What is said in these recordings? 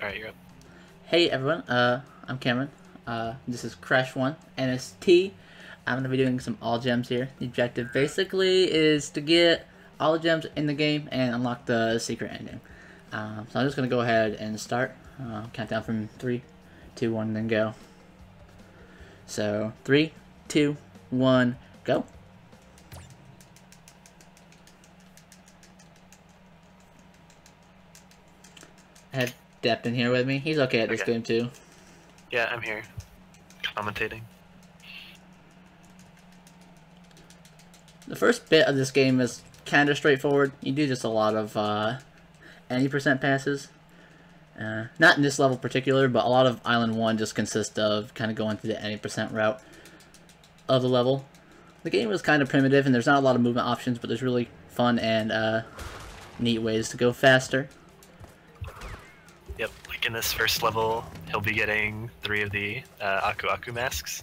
Alright, you're up. Hey everyone, I'm Cameron. This is Crash 1, NST. I'm going to be doing some all gems here. The objective basically is to get all the gems in the game and unlock the secret ending. So I'm just going to go ahead and start. Count down from 3, 2, 1, then go. So 3, 2, 1, go. I have Depp in here with me. He's okay at this game too. Yeah, I'm here. Commentating. The first bit of this game is kind of straightforward. You do just a lot of 80% passes. Not in this level in particular, but a lot of Island 1 just consists of kind of going through the 80% route of the level. The game is kind of primitive and there's not a lot of movement options, but there's really fun and neat ways to go faster. Yep, like in this first level, he'll be getting 3 of the Aku Aku masks,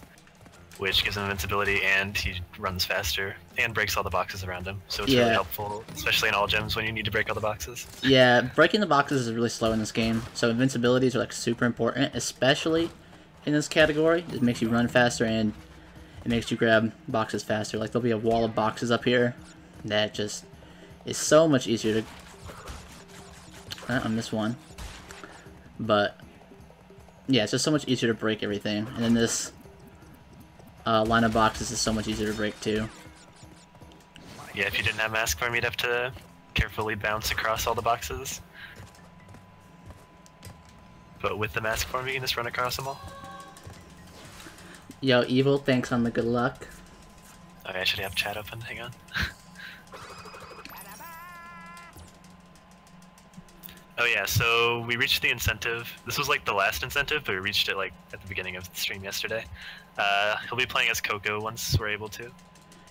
which gives him invincibility and he runs faster and breaks all the boxes around him. So it's really helpful, especially in all gems when you need to break all the boxes. Yeah, breaking the boxes is really slow in this game, so invincibilities are like super important, especially in this category. It makes you run faster and it makes you grab boxes faster. Like there'll be a wall of boxes up here that just is so much easier to... I missed one. But yeah, it's just so much easier to break everything. And then this line of boxes is so much easier to break too. Yeah, if you didn't have mask form, you'd have to carefully bounce across all the boxes. But with the mask form, you can just run across them all. Yo, Evil, thanks on the good luck. Okay, I should have chat open, hang on. Oh yeah, so we reached the incentive. This was like the last incentive, but we reached it like at the beginning of the stream yesterday. He'll be playing as Coco once we're able to.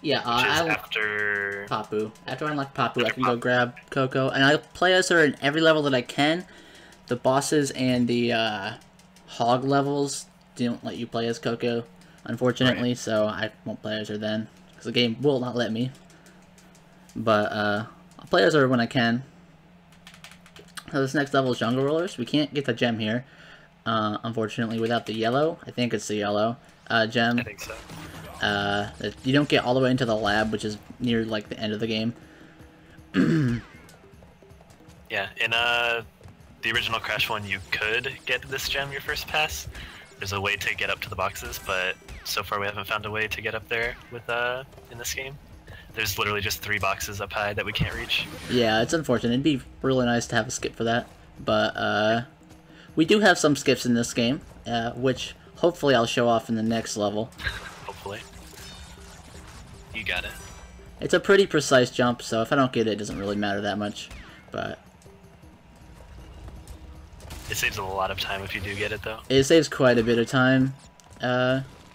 Yeah, after Papu. After I unlock Papu, I can go grab Coco, and I play as her in every level that I can. The bosses and the hog levels don't let you play as Coco, unfortunately, right. So I won't play as her then, because the game will not let me. But I'll play as her when I can. So this next level is Jungle Rollers. We can't get the gem here, unfortunately, without the yellow. I think it's the yellow gem. I think so. You don't get all the way into the lab, which is near like the end of the game. Yeah, in the original Crash 1, you could get this gem your first pass. There's a way to get up to the boxes, but so far we haven't found a way to get up there with in this game. There's literally just 3 boxes up high that we can't reach. Yeah, it's unfortunate. It'd be really nice to have a skip for that. But we do have some skips in this game, which hopefully I'll show off in the next level. Hopefully. You got it. It's a pretty precise jump, so if I don't get it, it doesn't really matter that much. But it saves a lot of time if you do get it, though. It saves quite a bit of time,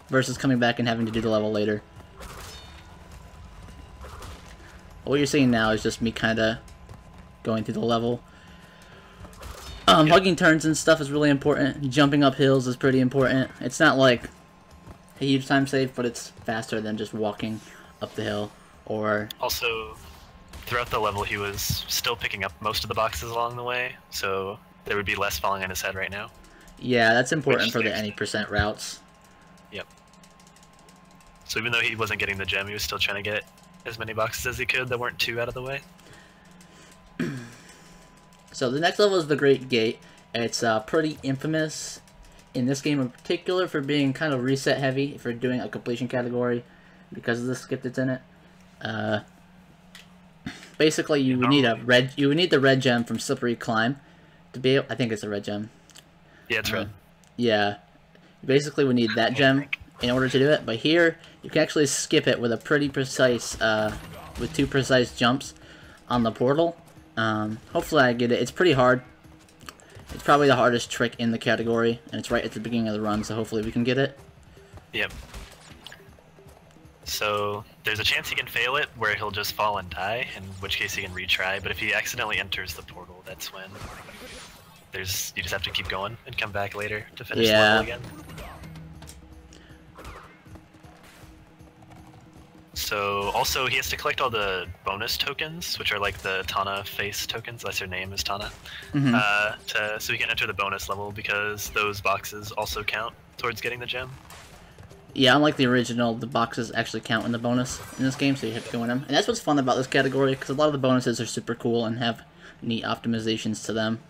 versus coming back and having to do the level later. What you're seeing now is just me kind of going through the level. Hugging turns and stuff is really important. Jumping up hills is pretty important. It's not like a huge time save, but it's faster than just walking up the hill. Or also, throughout the level, he was still picking up most of the boxes along the way, so there would be less falling on his head right now. Yeah, that's important for the 80% routes. Yep. So even though he wasn't getting the gem, he was still trying to get as many boxes as he could that weren't too out of the way. So the next level is the Great Gate. It's pretty infamous in this game in particular for being kind of reset heavy if you're doing a completion category because of the skip that's in it. Basically, you would need the red gem from Slippery Climb to be able. I think it's a red gem. Yeah, it's red. Yeah, you basically would need that gem in order to do it, but here you can actually skip it with a pretty precise, with 2 precise jumps on the portal. Hopefully I get it. It's pretty hard. It's probably the hardest trick in the category, and it's right at the beginning of the run, so hopefully we can get it. Yep. So there's a chance he can fail it, where he'll just fall and die, in which case he can retry, but if he accidentally enters the portal, that's when you just have to keep going and come back later to finish the level again. So also he has to collect all the bonus tokens, which are like the Tana face tokens. That's her name is Tana. So he can enter the bonus level because those boxes also count towards getting the gem. Yeah, unlike the original, the boxes actually count in the bonus in this game, so you have to go in them. And that's what's fun about this category, because a lot of the bonuses are super cool and have neat optimizations to them.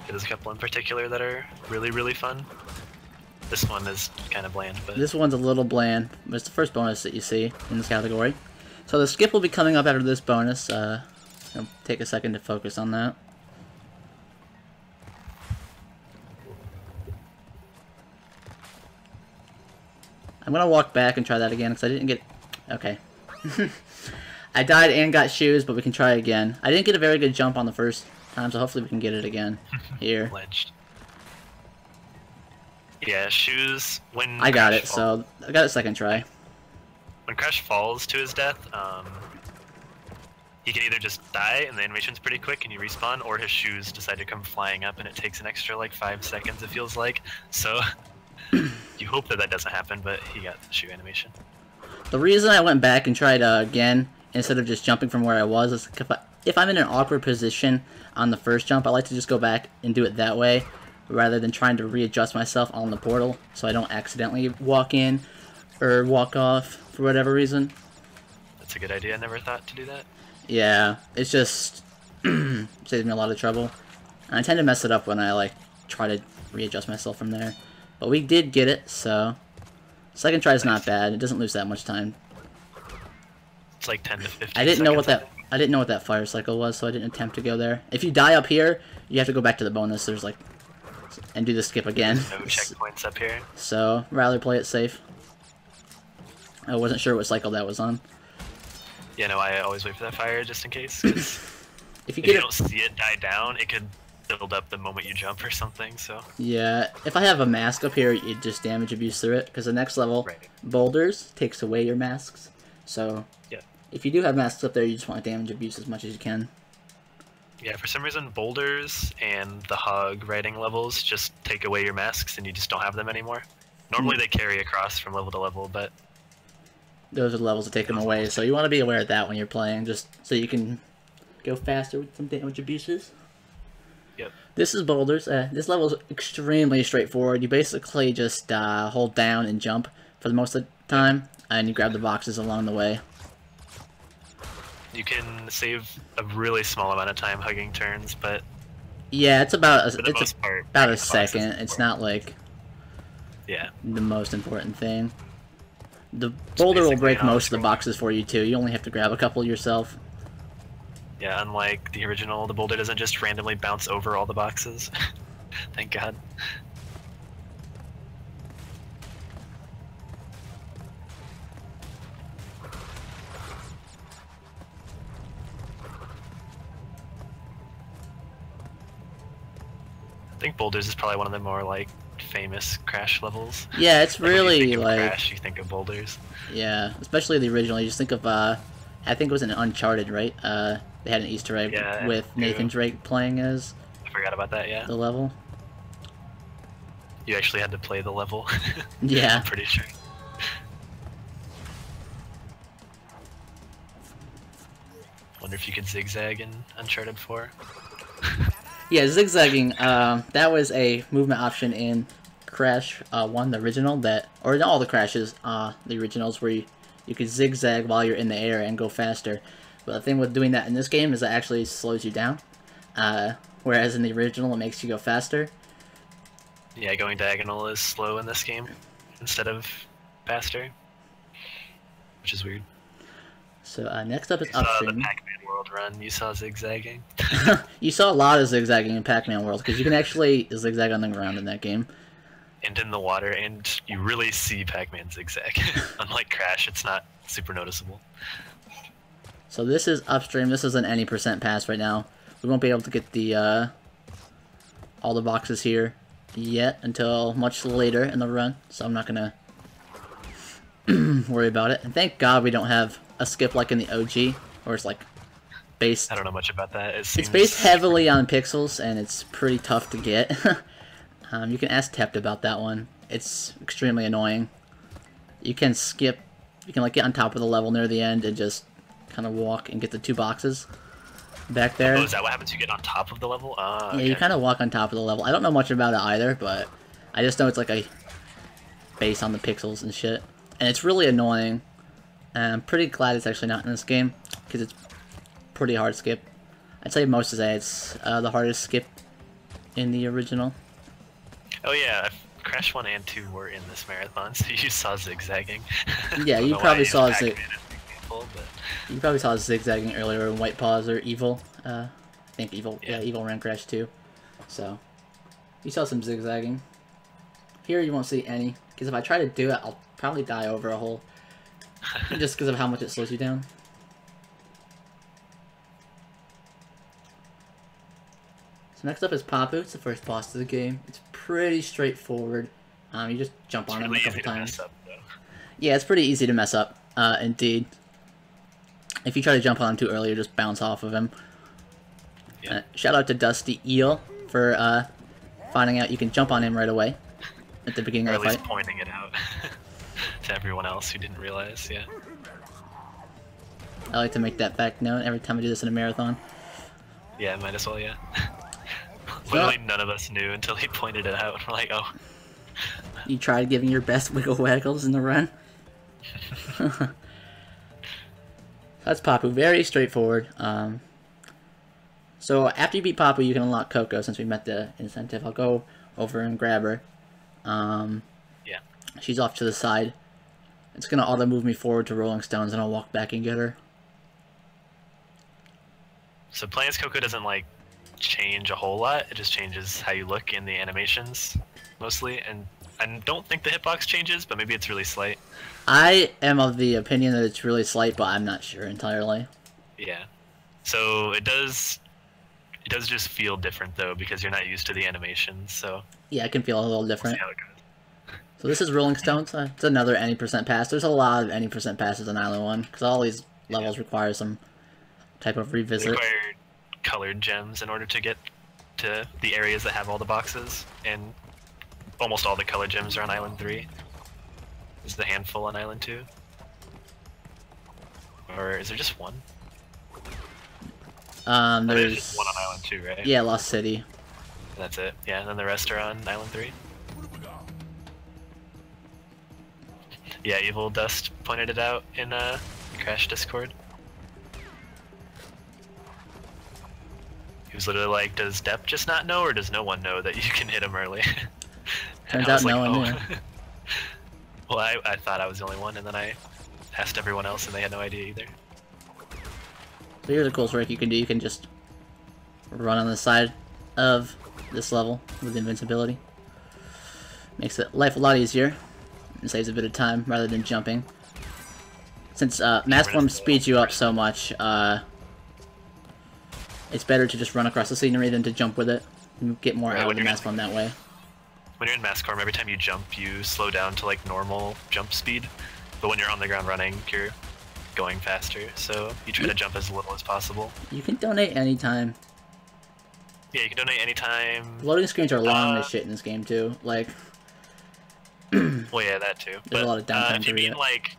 There's a couple in particular that are really, really fun. This one is kind of bland, but... This one's a little bland, but it's the first bonus that you see in this category. So the skip will be coming up after this bonus. It'll take a second to focus on that. I'm gonna walk back and try that again, because I didn't get... Okay. I died and got shoes, but we can try again. I didn't get a very good jump on the first time, so hopefully we can get it again. Here. Ledged. Yeah, shoes, when I got Crash it, so I got it second try. When Crash falls to his death, he can either just die and the animation's pretty quick and you respawn, or his shoes decide to come flying up and it takes an extra like 5 seconds, it feels like. So you hope that that doesn't happen, but he got the shoe animation. The reason I went back and tried again, instead of just jumping from where I was, is if I'm in an awkward position on the first jump, I like to just go back and do it that way, rather than trying to readjust myself on the portal, so I don't accidentally walk in or walk off for whatever reason. That's a good idea, I never thought to do that. Yeah, it's just saves me a lot of trouble. And I tend to mess it up when I like try to readjust myself from there. But we did get it, so second try is not bad. It doesn't lose that much time. It's like 10 to 15 I didn't know what seconds, that I didn't know what that fire cycle was, so I didn't attempt to go there. If you die up here, you have to go back to the bonus. There's like and do the skip again. No checkpoints up here. So rather play it safe. I wasn't sure what cycle that was on. Yeah, no, I always wait for that fire just in case. 'Cause if you if you don't see it die down, it could build up the moment you jump or something, so... Yeah, if I have a mask up here, you just damage abuse through it, because the next level, boulders, takes away your masks. So, yeah. If you do have masks up there, you just want to damage abuse as much as you can. Yeah, for some reason, boulders and the hog riding levels just take away your masks and you just don't have them anymore. Normally they carry across from level to level, but... Those are the levels that take them away, so you want to be aware of that when you're playing, just so you can go faster with some damage abuses. Yep. This is boulders. This level is extremely straightforward. You basically just hold down and jump for the most of the time, and you grab the boxes along the way. You can save a really small amount of time hugging turns, but... Yeah, it's about a part, second. It's not like yeah, the most important thing. The boulder will break most of the boxes for you too. You only have to grab a couple yourself. Yeah, unlike the original, the boulder doesn't just randomly bounce over all the boxes. Thank God. I think boulders is probably one of the more like famous Crash levels. Yeah, it's like, really when you think like of Crash, you think of boulders. Yeah, especially the original. You just think of I think it was in Uncharted, right? They had an Easter egg with Nathan Drake playing as. I forgot about that. Yeah. The level. You actually had to play the level. Yeah. I'm pretty sure. Wonder if you could zigzag in Uncharted 4. Yeah, zigzagging. That was a movement option in Crash 1, the original. Or in all the Crashes, the originals, where you could zigzag while you're in the air and go faster. But the thing with doing that in this game is it actually slows you down. Whereas in the original, it makes you go faster. Yeah, going diagonal is slow in this game instead of faster, which is weird. So next up is Upstream. Upstream. The Pac-Man World run, you saw zigzagging. You saw a lot of zigzagging in Pac-Man World, because you can actually zigzag on the ground in that game. And in the water, and you really see Pac-Man zigzag. Unlike Crash, it's not super noticeable. So this is Upstream. This is an any % pass right now. We won't be able to get the all the boxes here yet until much later in the run, so I'm not gonna worry about it. And thank God we don't have a skip like in the OG, where it's like based. I don't know much about that. It's based heavily on pixels, and it's pretty tough to get. You can ask Tept about that one. It's extremely annoying. You can skip You can like get on top of the level near the end and just kind of walk and get the 2 boxes back there. Oh, is that what happens? You get on top of the level? Yeah, Okay. you kind of walk on top of the level. I don't know much about it either, but I just know it's like a based on the pixels and shit. And it's really annoying. And I'm pretty glad it's actually not in this game, because it's pretty hard skip. I'd say most of say it's the hardest skip in the original. Oh yeah, Crash 1 and 2 were in this marathon, so you saw zigzagging. Yeah, you probably saw you probably saw zigzagging earlier in White Paws or Evil. I think Evil, yeah, Evil ran Crash 2. So you saw some zigzagging. Here you won't see any, because if I try to do it, I'll probably die over a hole, just because of how much it slows you down. So next up is Papu. It's the first boss of the game. It's pretty straightforward. You just jump on him a couple times. Yeah, it's pretty easy to mess up, indeed. If you try to jump on him too early, you just bounce off of him. Yeah. Shout out to Dusty Eel for finding out you can jump on him right away at the beginning of the fight. Or at least pointing it out to everyone else who didn't realize, yeah. I like to make that fact known every time I do this in a marathon. Yeah, might as well, yeah. Literally none of us knew until he pointed it out. We're like, oh. You tried giving your best wiggle waggles in the run? That's Papu. Very straightforward. So after you beat Papu, you can unlock Coco. Since we met the incentive, I'll go over and grab her. Yeah. She's off to the side. It's going to auto-move me forward to Rolling Stones, and I'll walk back and get her. So playing as Coco doesn't, like, change a whole lot. It just changes how you look in the animations, mostly. And I don't think the hitbox changes, but maybe it's really slight. I am of the opinion that it's really slight, but I'm not sure entirely. Yeah. So it does just feel different, though, because you're not used to the animations, so... Yeah, it can feel a little different. We'll see how it goes. So this is Rolling Stones. It's another any percent pass. There's a lot of any percent passes on Island 1, because all these levels require some type of revisit. They require colored gems in order to get to the areas that have all the boxes, and almost all the colored gems are on Island 3. Is the handful on Island 2? Or is there just one? There's just one on Island 2, right? Yeah, Lost City. That's it. Yeah, and then the rest are on Island 3. Yeah, Evil Dust pointed it out in Crash Discord. He was literally like, does Depp just not know, or does no one know that you can hit him early? Turns out no one knew. Well, I thought I was the only one, and then I asked everyone else, and they had no idea either. So here's a cool trick you can do. You can just run on the side of this level with invincibility. Makes it life a lot easier. And saves a bit of time rather than jumping. Since Mass Form speeds you up so much, it's better to just run across the scenery than to jump with it. You get more out of the Mass Form that way. When you're in Mass Form, every time you jump, you slow down to like normal jump speed. But when you're on the ground running, you're going faster. So you try to jump as little as possible. You can donate anytime. Yeah, you can donate anytime. Loading screens are long as shit in this game too. Like. Well, yeah, that too. There's a lot of downtime if you mean like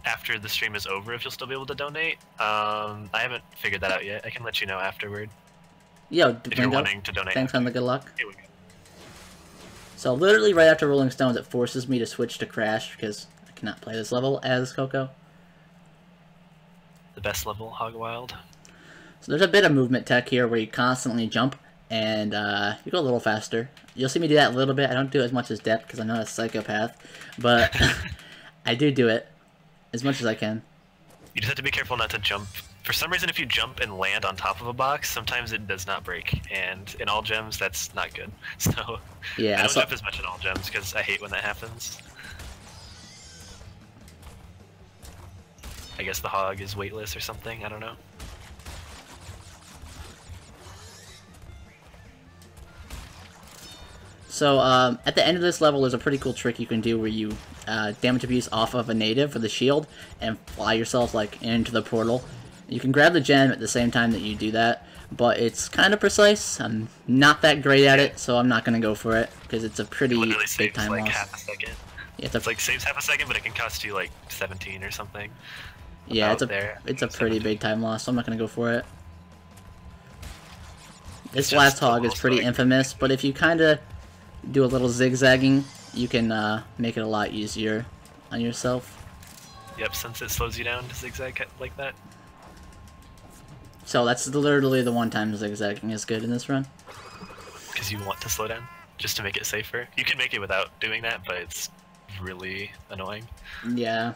after the stream is over, if you'll still be able to donate, I haven't figured that out yet. I can let you know afterward. Yo, if you're wanting to donate. Thanks on the good luck. Here we go. So literally right after Rolling Stones, it forces me to switch to Crash because I cannot play this level as Coco. The best level, Hog Wild. So there's a bit of movement tech here where you constantly jump and you go a little faster. You'll see me do that a little bit. I don't do it as much as Depp because I'm not a psychopath, but I do it as much as I can. You just have to be careful not to jump. For some reason, if you jump and land on top of a box, sometimes it does not break, and in all gems, that's not good. So yeah, I don't jump as much in all gems because I hate when that happens. I guess the hog is weightless or something. I don't know. So, at the end of this level, there's a pretty cool trick you can do where you damage abuse off of a native with a shield and fly yourself, like, into the portal. You can grab the gem at the same time that you do that, but it's kind of precise. I'm not that great at it, so I'm not going to go for it, because it's a pretty big time like loss. Half a second. It's like saves half a second, but it can cost you like 17 or something. Yeah, it's a pretty big time loss, so I'm not gonna go for it. This last hog is pretty infamous, but if you kind of do a little zigzagging, you can make it a lot easier on yourself. Yep, since it slows you down to zigzag like that. So that's literally the one time zigzagging is good in this run. Because you want to slow down, just to make it safer. You can make it without doing that, but it's really annoying. Yeah,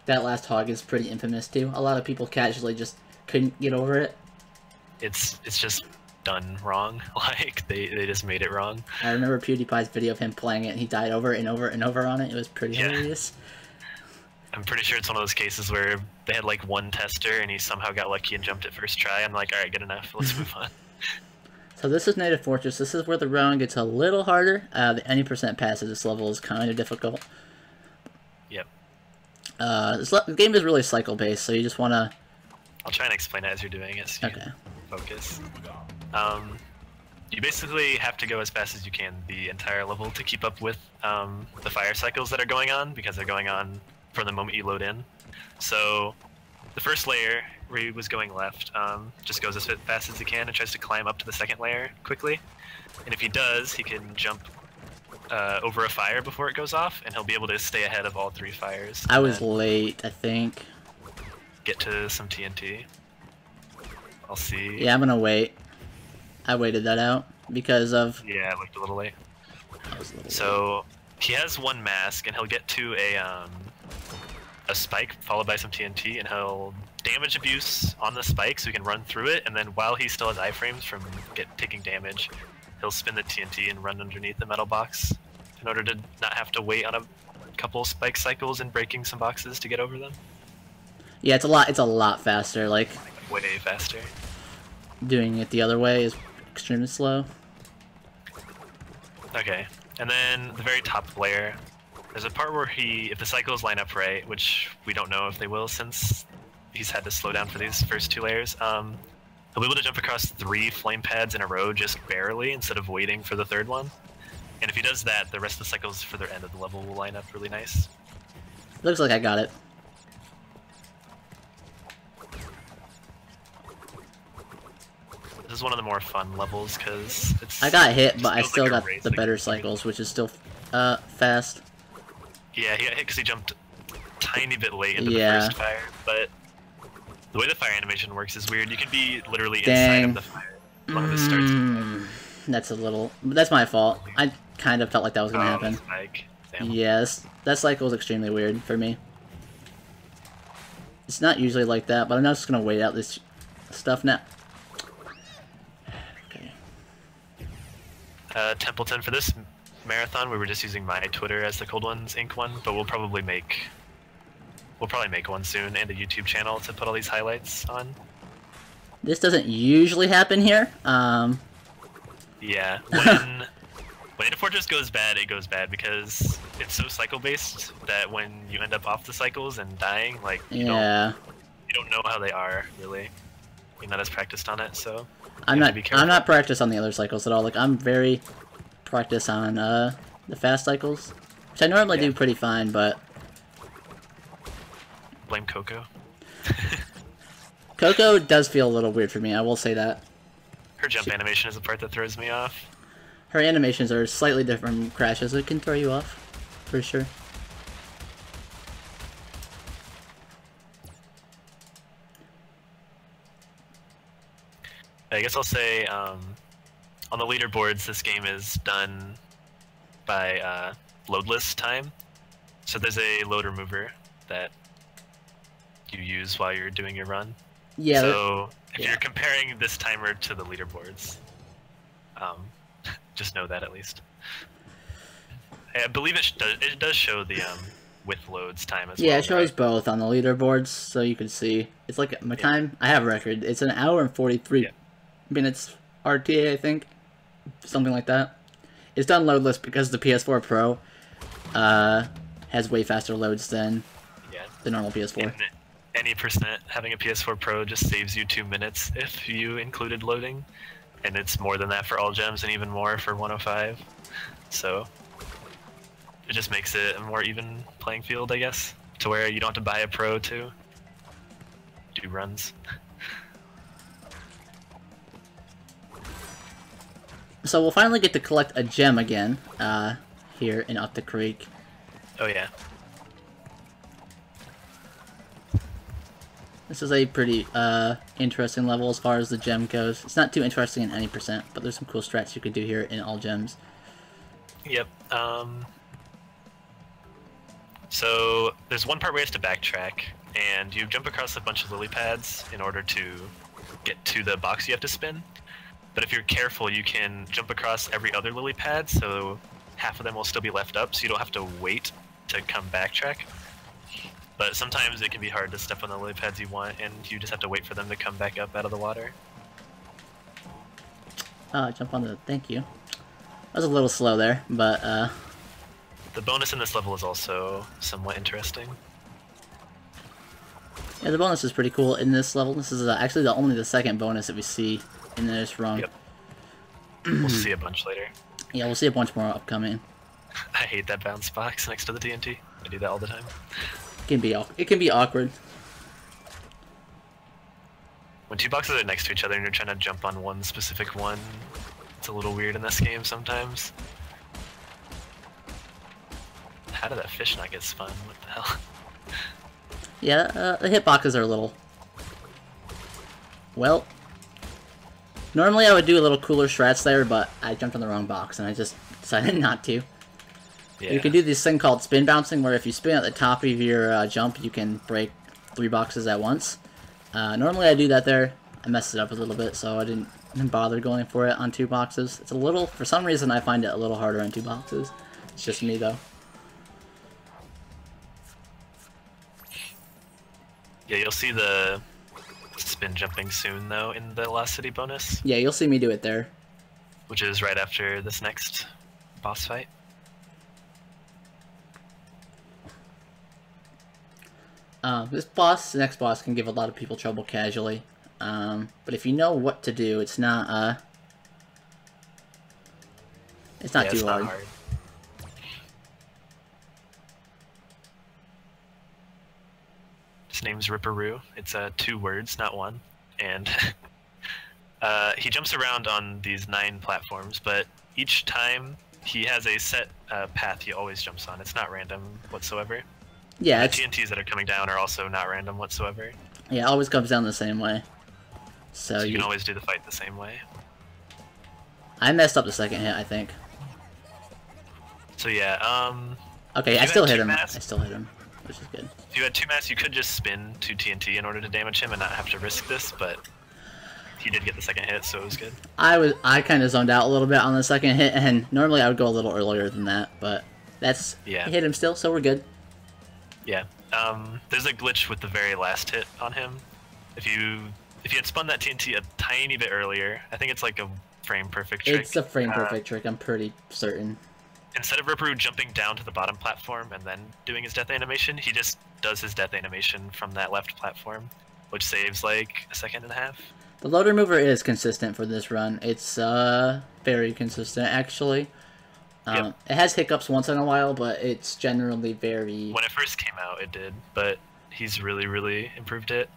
that last hog is pretty infamous too. A lot of people casually just couldn't get over it. It's just done wrong. Like they just made it wrong. I remember PewDiePie's video of him playing it, and he died over and over and over on it. It was pretty hilarious. I'm pretty sure it's one of those cases where they had like one tester and he somehow got lucky and jumped it first try. I'm like, alright, good enough, let's move on. So this is Native Fortress. This is where the run gets a little harder. The any percent pass at this level is kind of difficult. Yep. The game is really cycle based, so you just want to... I'll try and explain it as you're doing it so you can focus. You basically have to go as fast as you can the entire level to keep up with the fire cycles that are going on, because they're going on from the moment you load in. So the first layer, where he was going left, just goes as fast as he can and tries to climb up to the second layer quickly. And if he does, he can jump over a fire before it goes off, and he'll be able to stay ahead of all three fires. I was late, I think. Get to some TNT. I'll see. Yeah, I'm gonna wait. I waited that out because of... Yeah, I looked a little late. So he has one mask, and he'll get to a spike followed by some TNT, and he'll damage abuse on the spike so he can run through it, and then while he still has iframes from taking damage, he'll spin the TNT and run underneath the metal box in order to not have to wait on a couple spike cycles and breaking some boxes to get over them. Yeah, it's a lot faster. Like way faster. Doing it the other way is extremely slow. Okay, and then the very top layer, there's a part where if the cycles line up right, which we don't know if they will since he's had to slow down for these first two layers, he'll be able to jump across 3 flame pads in a row just barely instead of waiting for the third one. And if he does that, the rest of the cycles for the end of the level will line up really nice. Looks like I got it. This is one of the more fun levels because it's... I got hit, but I still got the better cycles, which is still fast. Yeah, he got hit because he jumped a tiny bit late into the first fire, but the way the fire animation works is weird. You can be literally inside of the fire when this starts. That's my fault. I kind of felt like that was going to happen. Yes, that cycle is extremely weird for me. It's not usually like that, but I'm not just going to wait out this stuff now. Templeton, for this marathon we were just using my Twitter as the Cold Ones Inc. one, but we'll probably make one soon and a YouTube channel to put all these highlights on. This doesn't usually happen here. Yeah, when Native Fortress goes bad, it goes bad because it's so cycle based that when you end up off the cycles and dying, like you don't know how they are really. You're not as practiced on it, so I'm not practiced on the other cycles at all. Like I'm very practiced on the fast cycles, which I normally do pretty fine, but blame Coco. Coco does feel a little weird for me, I will say that. Her jump animation is the part that throws me off. Her animations are slightly different from Crash's. It can throw you off, for sure. I guess I'll say, on the leaderboards, this game is done by loadless time. So there's a load remover that you use while you're doing your run. Yeah. So if you're comparing this timer to the leaderboards, just know that at least. I believe it does show the with loads time as well. Yeah, it shows both on the leaderboards, so you can see. It's like my time. I have a record. It's 1 hour and 43 minutes RTA, I think, something like that. It's done loadless because the PS4 Pro has way faster loads than the normal PS4. And any percent having a PS4 Pro just saves you 2 minutes if you included loading, and it's more than that for all gems and even more for 105. So It just makes it a more even playing field, I guess, to where you don't have to buy a pro to do runs. So we'll finally get to collect a gem again, here in Up the Creek. Oh yeah. This is a pretty, interesting level as far as the gem goes. It's not too interesting in any percent, but there's some cool strats you could do here in all gems. Yep. So there's one part where you have to backtrack, and you jump across a bunch of lily pads in order to get to the box you have to spin. But if you're careful, you can jump across every other lily pad, so half of them will still be left up, so you don't have to wait to come backtrack. But sometimes it can be hard to step on the lily pads you want, and you just have to wait for them to come back up out of the water. Jump on the... Thank you. I was a little slow there, but, The bonus in this level is also somewhat interesting. yeah, the bonus is pretty cool in this level. This is actually only the second bonus that we see in this run. Yep. We'll see a bunch later. Yeah, we'll see a bunch more upcoming. I hate that bounce box next to the TNT. I do that all the time. It can be awkward. When two boxes are next to each other and you're trying to jump on one specific one, it's a little weird in this game sometimes. How did that fish not get spun? What the hell? Yeah, the hitboxes are a little... Well... Normally I would do a little cooler strats there, but I jumped on the wrong box and I just decided not to. Yeah. You can do this thing called spin bouncing, where if you spin at the top of your jump, you can break 3 boxes at once. Normally I do that there. I messed it up a little bit, so I didn't bother going for it on 2 boxes. It's a little... For some reason I find it a little harder on 2 boxes. It's just me, though. Yeah, you'll see the spin jumping soon, though, in the Lost City bonus. Yeah, you'll see me do it there. Which is right after this next boss fight. The next boss can give a lot of people trouble casually. But if you know what to do, it's not too hard. His name's Ripperoo. It's 2 words, not 1. And he jumps around on these 9 platforms, but each time he has a set path he always jumps on. It's not random whatsoever. Yeah, the TNTs that are coming down are also not random whatsoever. Yeah, it always comes down the same way. So you can always do the fight the same way. I messed up the second hit, I think. So yeah, okay, I still hit him. I still hit him, which is good. If you had 2 mass, you could just spin 2 TNT in order to damage him and not have to risk this, but he did get the second hit, so it was good. I kind of zoned out a little bit on the second hit, and normally I would go a little earlier than that, but that's... Yeah. He hit him still, so we're good. Yeah. There's a glitch with the very last hit on him. If you had spun that TNT a tiny bit earlier, I think it's like a frame perfect trick. It's a frame perfect trick, I'm pretty certain. Instead of Ripperoo jumping down to the bottom platform and then doing his death animation, he just does his death animation from that left platform, which saves like a second and a half. The loader mover is consistent for this run. It's very consistent, actually. Yep. It has hiccups once in a while, but it's generally very... When it first came out, it did, but he's really, really improved it.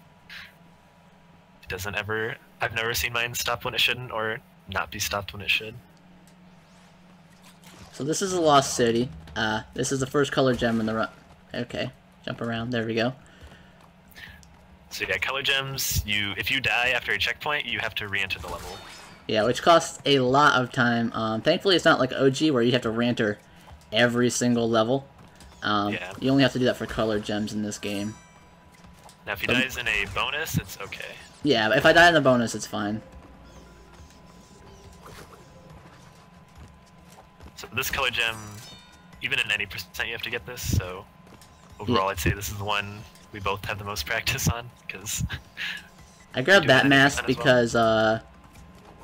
It doesn't ever... I've never seen mine stop when it shouldn't, or not be stopped when it should. So this is a Lost City. This is the first color gem in the run. Okay, jump around. There we go. So yeah, color gems, if you die after a checkpoint, you have to re-enter the level. Yeah, which costs a lot of time. Thankfully, it's not like OG where you have to re-enter every single level. Yeah. You only have to do that for color gems in this game. Now, if he dies in a bonus, it's okay. Yeah, if I die in the bonus, it's fine. So this color gem, even in any percent, you have to get this. So overall, I'd say this is the one we both have the most practice on, because I grabbed that mask because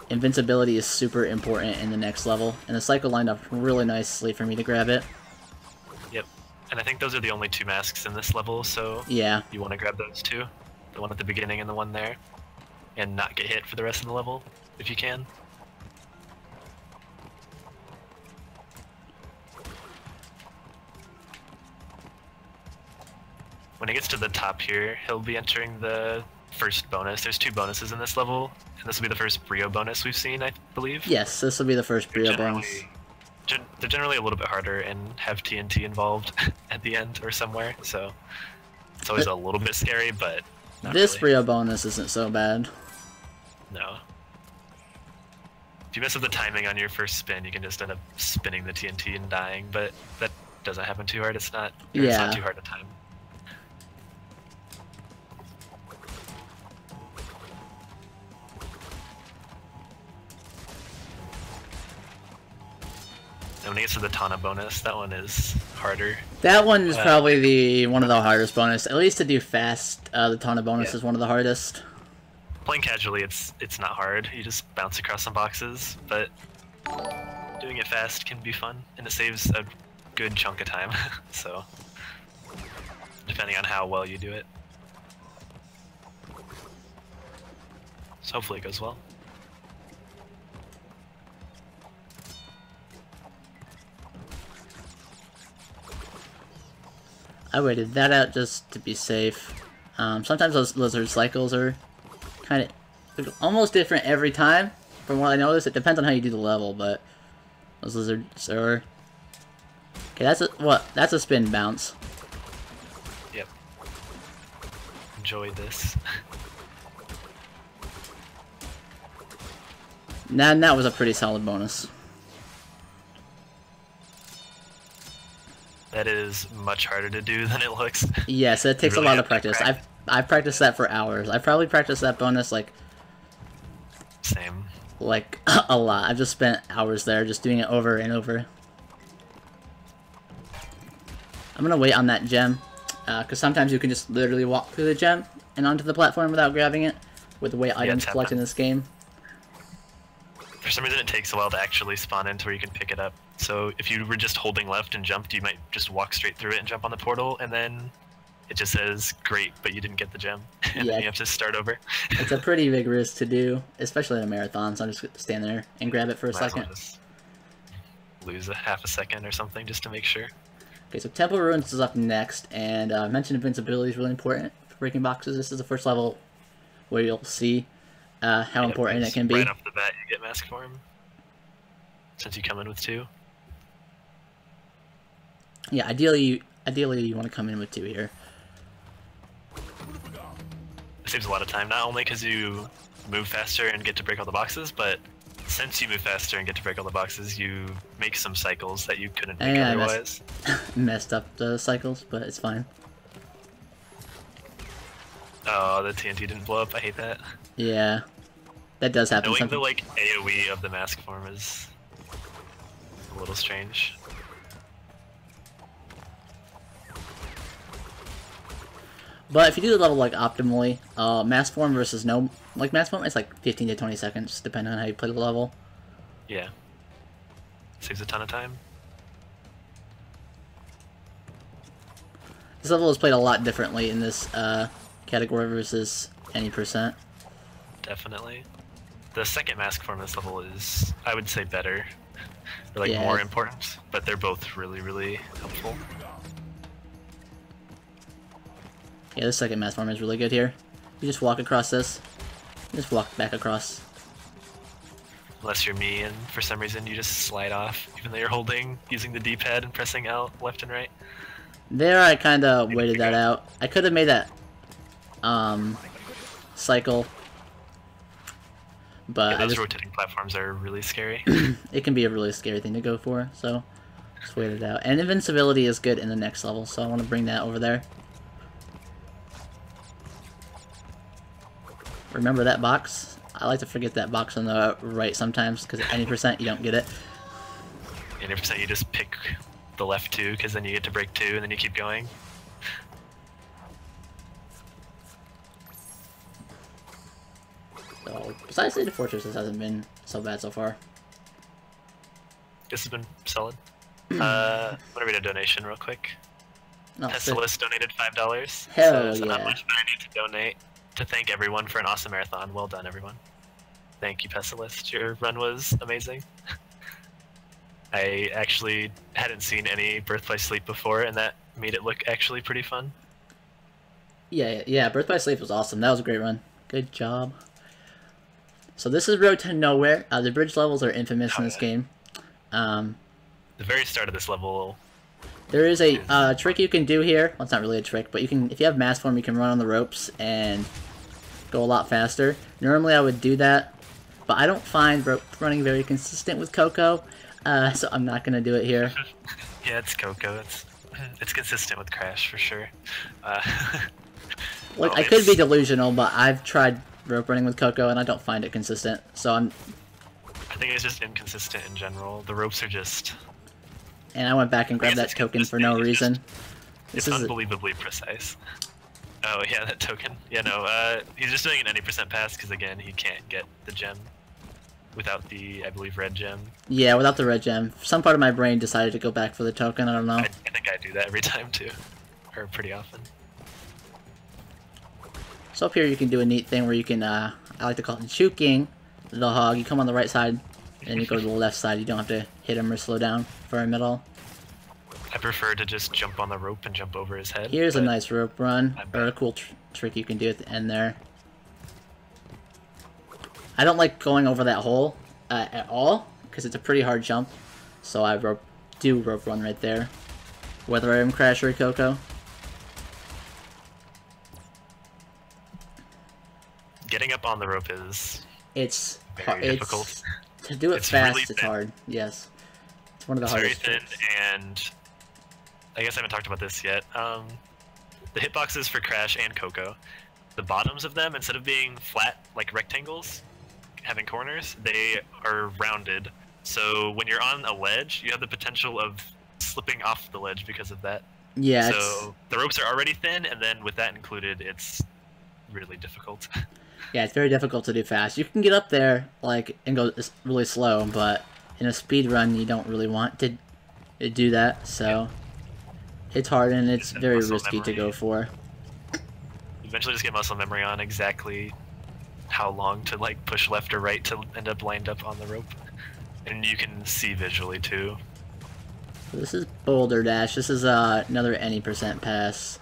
invincibility is super important in the next level, and the cycle lined up really nicely for me to grab it. Yep, and I think those are the only 2 masks in this level, so yeah, you want to grab those 2, the one at the beginning and the one there, and not get hit for the rest of the level if you can. When he gets to the top here, he'll be entering the first bonus. There's 2 bonuses in this level, and this will be the first Brio bonus we've seen, I believe. Yes, this will be the first Brio bonus. They're generally a little bit harder and have TNT involved at the end or somewhere, so it's always a little bit scary, but not this really. Brio bonus isn't so bad. No. If you mess up the timing on your first spin, you can just end up spinning the TNT and dying, but that doesn't happen too hard. It's not too hard to time. And when he gets to the Tana bonus, that one is harder. That one is probably one of the hardest bonus. At least to do fast, the Tana bonus is one of the hardest. Playing casually, it's not hard. You just bounce across some boxes, but doing it fast can be fun, and it saves a good chunk of time. So, depending on how well you do it. So hopefully it goes well. I waited that out just to be safe. Sometimes those lizard cycles are kind of almost different every time. From what I noticed, it depends on how you do the level, but those lizards are. Okay, that's a spin bounce. Yep. Enjoy this. That was a pretty solid bonus. That is much harder to do than it looks. Yes, it takes really a lot of practice. I've practiced that for hours. I've probably practiced that bonus like Same. Like a lot. I've just spent hours there just doing it over and over. I'm gonna wait on that gem because sometimes you can just literally walk through the gem and onto the platform without grabbing it with the way items collect in this game. For some reason it takes a while to actually spawn into where you can pick it up. So if you were just holding left and jumped, you might just walk straight through it and jump on the portal, and then it just says, great, but you didn't get the gem. And then you have to start over. It's a pretty big risk to do, especially in a marathon, so I'm just going to stand there and grab it for a second. Just lose a half a second or something just to make sure. Okay, so Temple Ruins is up next, and I mentioned invincibility is really important for breaking boxes. This is the first level where you'll see how important it can be. Right off the bat, you get mask form, since you come in with 2. Yeah, ideally you want to come in with 2 here. It saves a lot of time, not only because you move faster and get to break all the boxes, but since you move faster and get to break all the boxes, you make some cycles that you couldn't make otherwise. Messed up the cycles, but it's fine. Oh, the TNT didn't blow up. I hate that. Yeah, that does happen. Knowing the like AoE of the mask form is a little strange. But if you do the level like optimally, mask form versus no mask form, it's like 15 to 20 seconds depending on how you play the level. Yeah, saves a ton of time. This level is played a lot differently in this category versus any percent. Definitely. The second mask form in this level is, I would say, better. They're like more important, but they're both really, really helpful. Yeah, the second mask form is really good here. You just walk across this, you just walk back across. Unless you're me and for some reason you just slide off, even though you're using the D-pad and pressing L left and right. There I kinda waited that out. I could have made that cycle, but those rotating platforms are really scary. It can be a really scary thing to go for, so just wait it out. And invincibility is good in the next level, so I want to bring that over there. Remember that box? I like to forget that box on the right sometimes, because at any percent you don't get it. Any percent you just pick the left 2, because then you get to break 2, and then you keep going. So, besides City Fortress, this hasn't been so bad so far. This has been solid. I'm gonna read a donation real quick. Oh, Pestilist donated $5. Hell so yeah. not much, but I need to donate to thank everyone for an awesome marathon. Well done, everyone. Thank you, Pestilist. Your run was amazing. I actually hadn't seen any Birth by Sleep before, and that made it look actually pretty fun. Yeah. Birth by Sleep was awesome. That was a great run. Good job. So this is Road to Nowhere. The bridge levels are infamous in this game. The very start of this level. There is a trick you can do here. Well, it's not really a trick, but you can, if you have mass form, you can run on the ropes and go a lot faster. Normally I would do that, but I don't find rope running very consistent with Coco, so I'm not gonna do it here. Yeah, it's Coco. It's consistent with Crash for sure. Like I could be delusional, but I've tried rope running with Coco and I don't find it consistent. So I think it's just inconsistent in general. The ropes are just. And I went back and grabbed that token for no reason. It's unbelievably precise. Oh yeah, that token. Yeah, no. He's just doing an 90% pass because again he can't get the gem without the, I believe, red gem. Yeah, without the red gem. Some part of my brain decided to go back for the token. I don't know. I think I do that every time too, or pretty often. So up here you can do a neat thing where you can, I like to call it juking the hog. You come on the right side, and you go to the left side. You don't have to hit him or slow down for a middle. I prefer to just jump on the rope and jump over his head. Here's a nice rope run, or a cool trick you can do at the end there. I don't like going over that hole at all, because it's a pretty hard jump. So I do rope run right there, whether I'm Crash or Coco. Getting up on the rope is very difficult. To do it fast, really it's hard. Yes, it's one of the hardest. Very thin, and I guess I haven't talked about this yet. The hitboxes for Crash and Coco, the bottoms of them, instead of being flat like rectangles, having corners, they are rounded. So when you're on a ledge, you have the potential of slipping off the ledge because of that. Yeah. So the ropes are already thin, and then with that included, it's really difficult. Yeah, it's very difficult to do fast. You can get up there like and go really slow, but in a speed run, you don't really want to do that. So it's hard and it's very risky to go for. Eventually, just get muscle memory on exactly how long to like push left or right to end up lined up on the rope, and you can see visually too. This is Boulder Dash. This is another any % pass.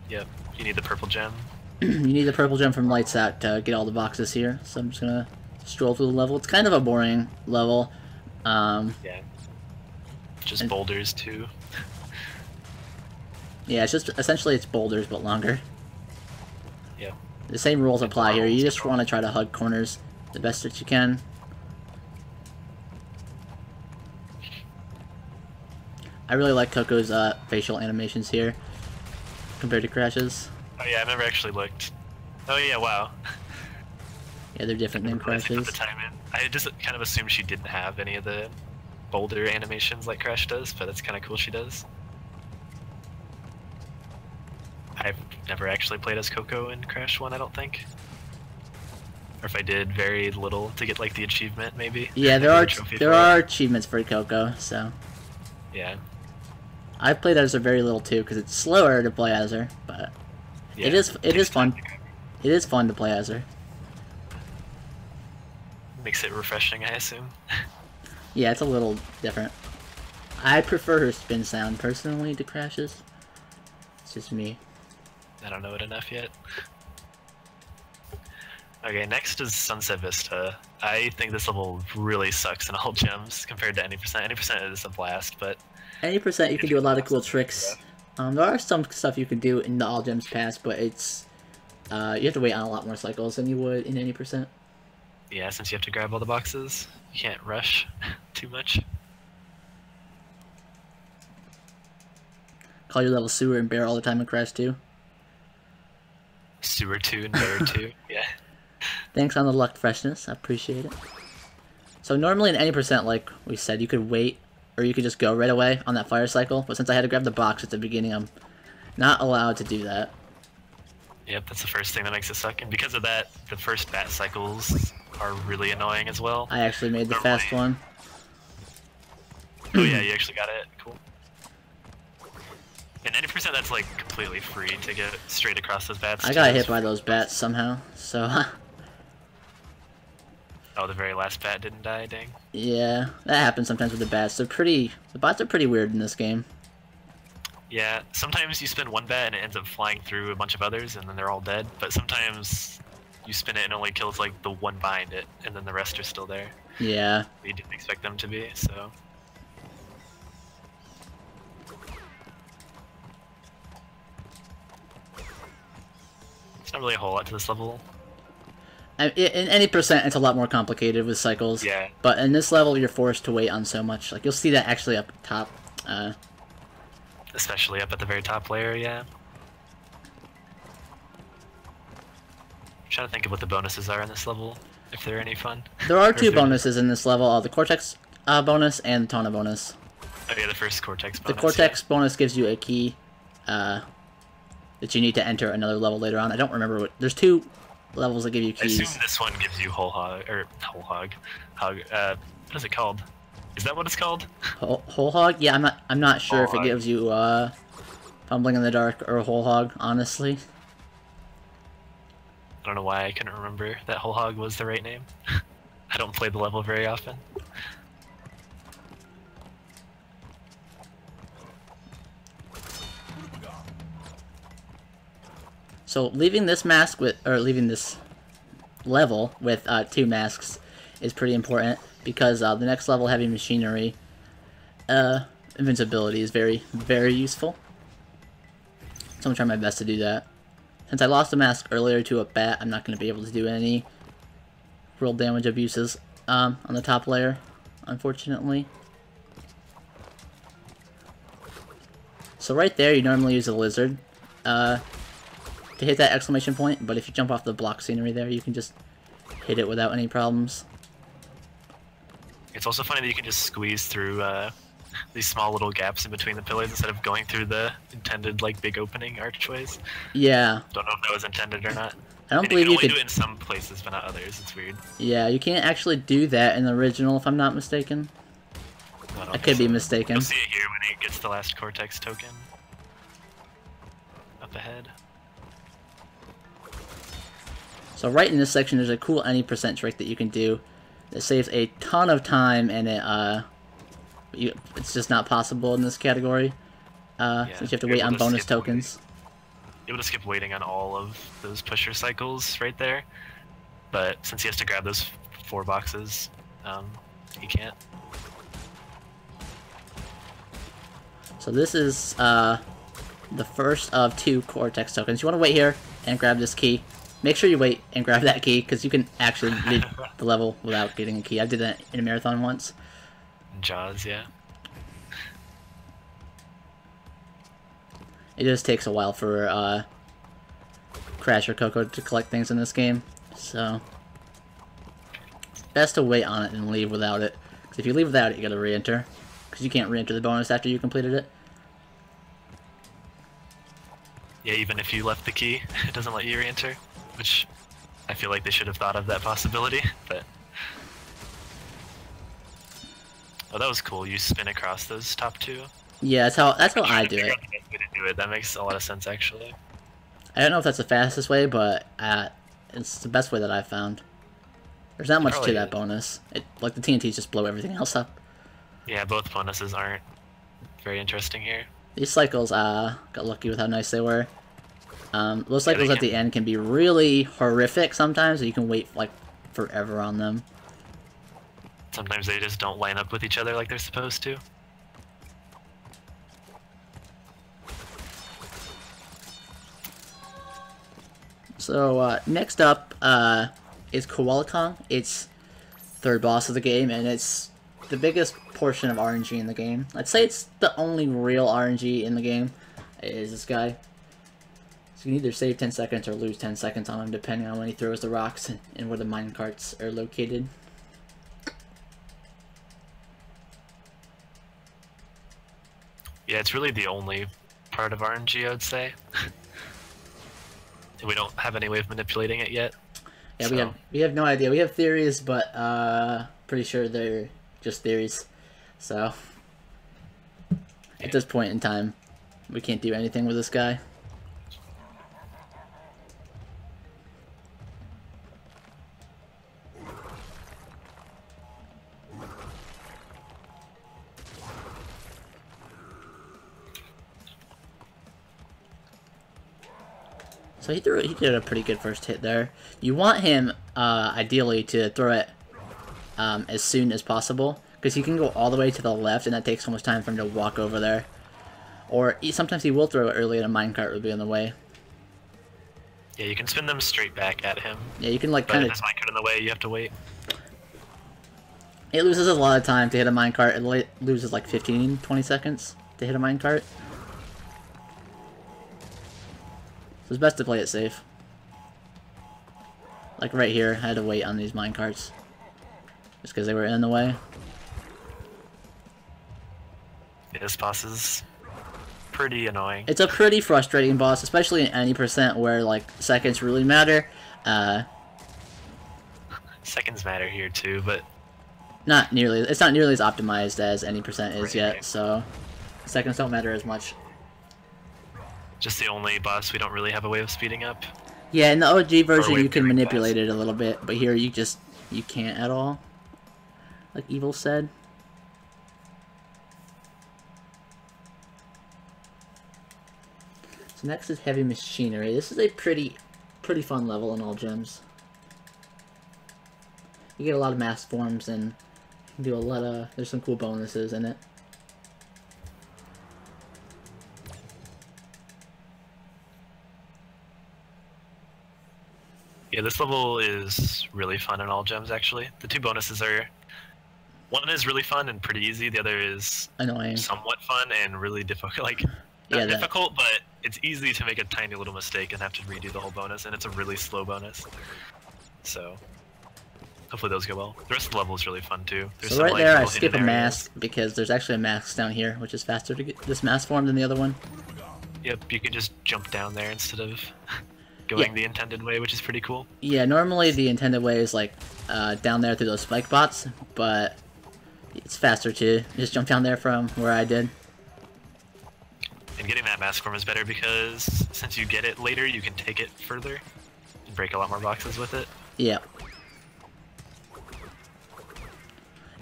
Yep, you need the purple gem. You need the purple gem from Lights Out to get all the boxes here. So I'm just gonna stroll through the level. It's kind of a boring level. Yeah. Just boulders too. Yeah, it's just essentially it's boulders but longer. Yeah. The same rules apply here. You just want to try to hug corners the best that you can. I really like Coco's facial animations here compared to Crash's. Oh yeah, I've never actually looked. Oh yeah, wow. Yeah, they're different than Crash's. The time in. I just kind of assumed she didn't have any of the boulder animations like Crash does, but that's kind of cool she does. I've never actually played as Coco in Crash 1, I don't think. Or if I did, very little to get like the achievement, maybe. Yeah, there are achievements for Coco, so. Yeah. I played as her very little too, because it's slower to play as her, but yeah, it is fun. It is fun to play as her. Makes it refreshing, I assume. Yeah, it's a little different. I prefer her spin sound personally to Crash's. It's just me. I don't know it enough yet. Okay, next is Sunset Vista. I think this level really sucks in all gems compared to any %. Any % is a blast, but any % you can do a lot of cool tricks. There are some stuff you can do in the all gems pass, but it's you have to wait on a lot more cycles than you would in any %. Yeah, since you have to grab all the boxes, you can't rush too much. Call your level Sewer and Bear all the time in Crash 2. Sewer 2 and Bear 2, yeah. Thanks on the luck freshness, I appreciate it. So normally in any %, like we said, you could wait, or you could just go right away on that fire cycle, but since I had to grab the box at the beginning, I'm not allowed to do that. Yep, that's the first thing that makes it suck, and because of that, the first bat cycles are really annoying as well. I actually made the fast one. Oh yeah, you actually got it, cool. And 90% that's like completely free to get straight across those bats. I got hit by those bats somehow, so... Oh, the very last bat didn't die, dang. Yeah, that happens sometimes with the bats. The bots are pretty weird in this game. Yeah, sometimes you spin one bat and it ends up flying through a bunch of others and then they're all dead, but sometimes you spin it and it only kills like the one behind it and then the rest are still there. Yeah. You didn't expect them to be, so... It's not really a whole lot to this level. In any percent, it's a lot more complicated with cycles. Yeah. But in this level, you're forced to wait on so much. Like, you'll see that actually up top. Especially up at the very top layer, yeah. I'm trying to think of what the bonuses are in this level, if they're any fun. There are two bonuses in this level, the Cortex bonus and the Taunt bonus. Oh yeah, the first Cortex bonus. The Cortex bonus gives you a key that you need to enter another level later on. I don't remember what... There's two levels that give you keys. I assume this one gives you what is it called? Is that what it's called? Whole hog? Yeah, I'm not sure if it gives you fumbling in the dark or whole hog, honestly. I don't know why I couldn't remember that whole hog was the right name. I don't play the level very often. So leaving this level with 2 masks is pretty important because the next level, heavy machinery, invincibility is very, very useful. So I'm trying my best to do that. Since I lost a mask earlier to a bat, I'm not going to be able to do any real damage abuses on the top layer, unfortunately. So right there, you normally use a lizard to hit that exclamation point, but if you jump off the block scenery there, you can just hit it without any problems. It's also funny that you can just squeeze through these small little gaps in between the pillars instead of going through the intended like big opening archways. Yeah. Don't know if that was intended or not. I don't believe you could do it in some places, but not others. It's weird. Yeah, you can't actually do that in the original, if I'm not mistaken. I could be mistaken. You'll see it here when it gets the last Cortex token. Up ahead. So right in this section, there's a cool any percent trick that you can do. It saves a ton of time, and it's just not possible in this category. Since you have to wait on bonus tokens. You're able to skip waiting on all of those pusher cycles right there, but since he has to grab those 4 boxes, he can't. So this is the first of 2 Cortex tokens. You want to wait here and grab this key. Make sure you wait and grab that key, because you can actually leave the level without getting a key. I did that in a marathon once. Jaws, yeah. It just takes a while for Crash or Coco to collect things in this game, so best to wait on it and leave without it. Because if you leave without it, you gotta re-enter, because you can't re-enter the bonus after you completed it. Yeah, even if you left the key, it doesn't let you re-enter, which I feel like they should have thought of that possibility, but... Oh, that was cool. You spin across those top 2. Yeah, that's how I do it. That makes a lot of sense, actually. I don't know if that's the fastest way, but it's the best way that I've found. There's not much to that bonus. Like, the TNTs just blow everything else up. Yeah, both bonuses aren't very interesting here. These cycles, got lucky with how nice they were. Those cycles at the end can be really horrific sometimes, so you can wait, like, forever on them. Sometimes they just don't line up with each other like they're supposed to. So, next up is Koala Kong. It's third boss of the game, and it's the biggest portion of RNG in the game. I'd say it's the only real RNG in the game, is this guy. So you can either save 10 seconds or lose 10 seconds on him, depending on when he throws the rocks and where the mine carts are located. Yeah, it's really the only part of RNG, I would say. We don't have any way of manipulating it yet. Yeah, so. we have no idea. We have theories, but pretty sure they're just theories. So at this point in time, we can't do anything with this guy. So he did a pretty good first hit there. You want him, ideally, to throw it as soon as possible, because he can go all the way to the left, and that takes so much time for him to walk over there. Or sometimes he will throw it early, and a minecart will be in the way. Yeah, you can spin them straight back at him. Yeah, you can like But kind if of. there's minecart in the way, you have to wait. It loses a lot of time to hit a minecart. It loses like 15-20 seconds to hit a minecart. So it's best to play it safe. Like right here, I had to wait on these minecarts. Just because they were in the way. Yeah, this boss is pretty annoying. It's a pretty frustrating boss, especially in any percent where like seconds really matter. Seconds matter here too, but Not nearly. It's not nearly as optimized as any percent is Right, yet, right. so seconds don't matter as much. just the only boss we don't really have a way of speeding up. Yeah, in the OG version wait, you can doing manipulate fast. it a little bit, but here you can't at all. Like Evil said. So next is Heavy Machinery. This is a pretty fun level in all gems. You get a lot of mass forms and you can do a lot of. There's some cool bonuses in it. Yeah, this level is really fun in all gems, actually. The two bonuses are... One is really fun and pretty easy, the other is Annoying. somewhat fun and really difficult. Like, Yeah, not that- difficult, but it's easy to make a tiny little mistake and have to redo the whole bonus, and it's a really slow bonus. So, hopefully those go well. The rest of the level is really fun, too. There's So some, right like, there I little skip a hidden areas. mask because there's actually a mask down here, which is faster to get this mask form than the other one. Yep, you can just jump down there instead of going the intended way, which is pretty cool. Yeah, normally the intended way is like down there through those spike bots, but it's faster to just jump down there from where I did. And getting that mask form is better because since you get it later, you can take it further and break a lot more boxes with it. Yeah.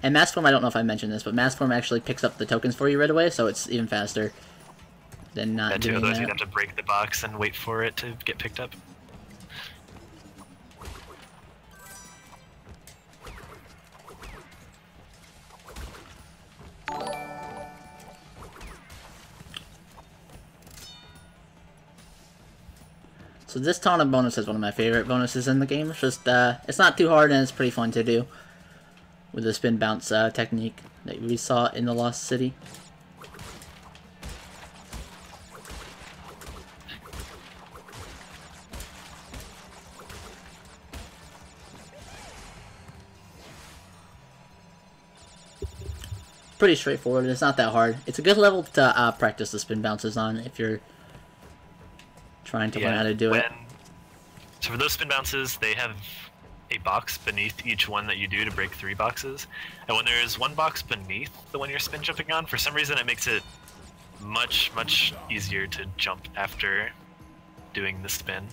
And mask form, I don't know if I mentioned this, but mask form actually picks up the tokens for you right away, so it's even faster than not That too, doing otherwise that. you'd have to break the box and wait for it to get picked up. So this taunt bonus is one of my favorite bonuses in the game. It's just, it's not too hard and it's pretty fun to do with the spin bounce technique that we saw in the Lost City. Pretty straightforward. It's not that hard. It's a good level to practice the spin bounces on if you're trying to learn how to do it. So for those spin bounces, they have a box beneath each one that you do to break 3 boxes. And when there's one box beneath the one you're spin jumping on, for some reason it makes it much, much easier to jump after doing the spin.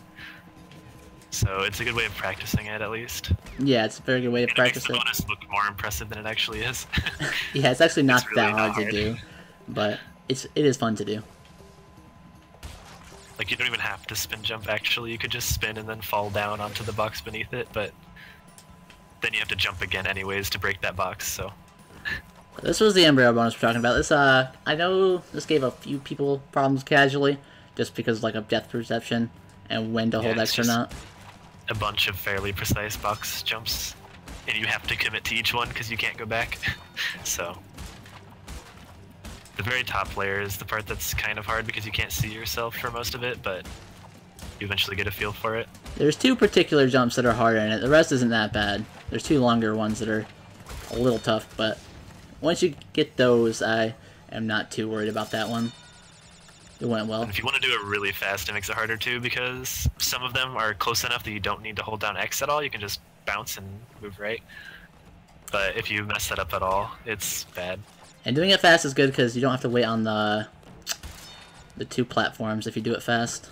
So it's a good way of practicing it, at least. Yeah, it's a very good way to And practice it it. makes the bonus look more impressive than it actually is. Yeah, it's actually not It's really that hard not to hard. do, but it is fun to do. Like, you don't even have to spin jump, actually. You could just spin and then fall down onto the box beneath it, but then you have to jump again anyways to break that box, so... This was the embryo bonus we're talking about. This, I know this gave a few people problems casually, just because, like, of depth perception and when to hold it's X or just not. a bunch of fairly precise box jumps, and you have to commit to each one because you can't go back. So... The very top layer is the part that's kind of hard because you can't see yourself for most of it, but you eventually get a feel for it. There's 2 particular jumps that are harder in it. The rest isn't that bad. There's 2 longer ones that are a little tough, but once you get those, I am not too worried about that one. It went well. And if you want to do it really fast, it makes it harder too, because some of them are close enough that you don't need to hold down X at all. You can just bounce and move right. But if you mess that up at all, it's bad. And doing it fast is good because you don't have to wait on the 2 platforms if you do it fast.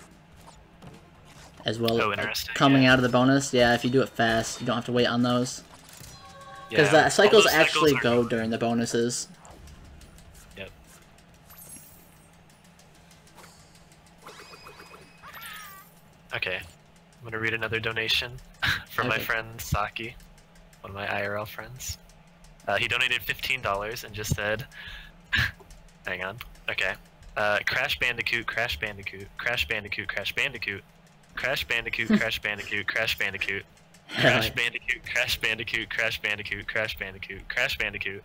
As well Oh, as interesting, coming yeah. out of the bonus. Yeah, if you do it fast, you don't have to wait on those. Because Yeah, the cycles all those actually are- go during the bonuses. Yep. Okay. I'm gonna read another donation from my friend Saki, one of my IRL friends. He donated $15 and just said, hang on. Okay. Crash Bandicoot, Crash Bandicoot, Crash Bandicoot, Crash Bandicoot, Crash Bandicoot, Crash Bandicoot, Crash Bandicoot, Crash Bandicoot, Crash Bandicoot, Crash Bandicoot, Crash Bandicoot, Crash Bandicoot,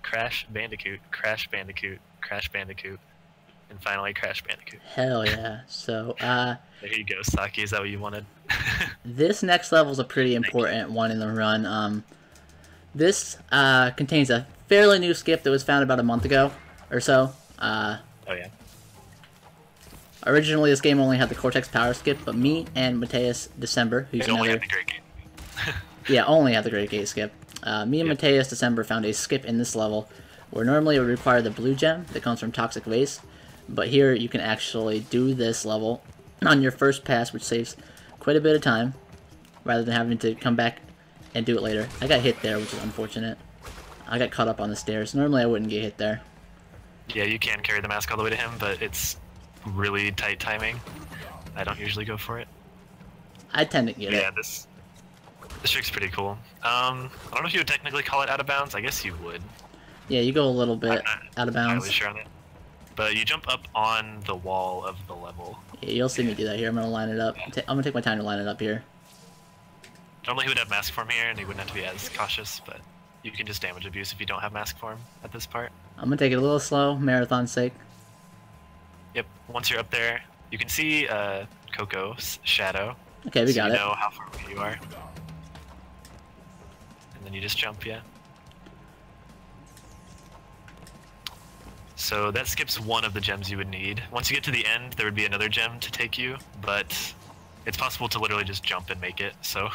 Crash Bandicoot, Crash Bandicoot, Crash Bandicoot, and finally Crash Bandicoot. Hell yeah. So, there you go, Saki. Is that what you wanted? This next level is a pretty important one in the run. This contains a fairly new skip that was found about a month ago or so. Oh yeah. Originally, this game only had the Cortex Power skip, but me and Mateus December, who's It only had the Great Gate. yeah, only had the Great Gate skip. Me and Mateus December found a skip in this level, where normally it would require the blue gem that comes from Toxic Vase, but here you can actually do this level on your first pass, which saves quite a bit of time, rather than having to come back and do it later. I got hit there, which is unfortunate. I got caught up on the stairs. Normally I wouldn't get hit there. Yeah, you can carry the mask all the way to him, but it's really tight timing. I don't usually go for it. I tend to get it. Yeah, this trick's pretty cool. I don't know if you would technically call it out of bounds. I guess you would. Yeah, you go a little bit out of bounds. I'm not really sure on it. But you jump up on the wall of the level. Yeah, you'll see me do that here. I'm gonna line it up. I'm gonna take my time to line it up here. Normally he would have mask form here, and he wouldn't have to be as cautious, but you can just damage abuse if you don't have mask form at this part. I'm gonna take it a little slow, marathon's sake. Yep, once you're up there, you can see Coco's shadow. Okay, we got it. You know how far away you are. And then you just jump, yeah. So that skips one of the gems you would need. Once you get to the end, there would be another gem to take you, but it's possible to literally just jump and make it, so...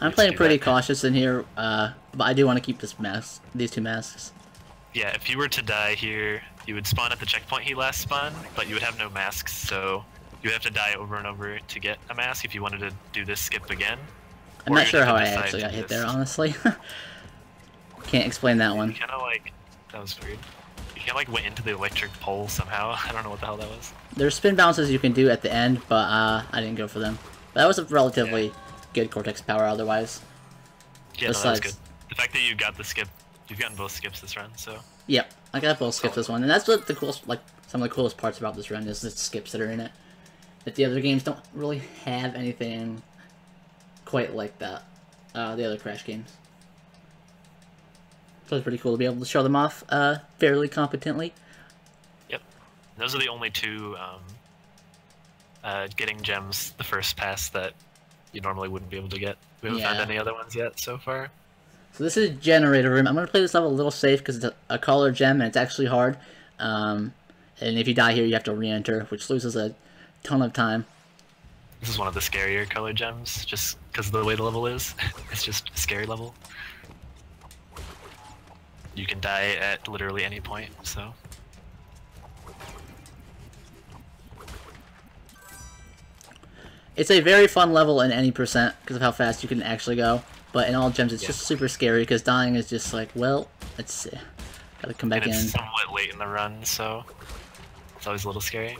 I'm playing pretty cautious in here, but I do want to keep this mask, these two masks. Yeah, if you were to die here, you would spawn at the checkpoint he last spawned, but you would have no masks, so you would have to die over and over to get a mask if you wanted to do this skip again. I'm not sure how I actually got hit there, honestly. Can't explain that one. Kind of like... That was weird. You kind of like went into the electric pole somehow. I don't know what the hell that was. There's spin bounces you can do at the end, but I didn't go for them. But that was a relatively good Cortex Power otherwise. Yeah, no, that was good. The fact that you got the skip, you've gotten both skips this run, so... Yep, I got both skips this one, and that's what the coolest, like, some of the coolest parts about this run is the skips that are in it. That the other games don't really have anything quite like that. The other Crash games. So it's pretty cool to be able to show them off fairly competently. Yep. Those are the only two getting gems the first pass that you normally wouldn't be able to get. We haven't found any other ones yet so far. So this is Generator Room. I'm going to play this level a little safe because it's a color gem and it's actually hard. And if you die here, you have to re-enter, which loses a ton of time. This is one of the scarier color gems, just because of the way the level is. It's just a scary level. You can die at literally any point, so... It's a very fun level in any percent because of how fast you can actually go. But in all gems, it's just super scary because dying is just like, well, let's gotta come back in. It's somewhat late in the run, so it's always a little scary.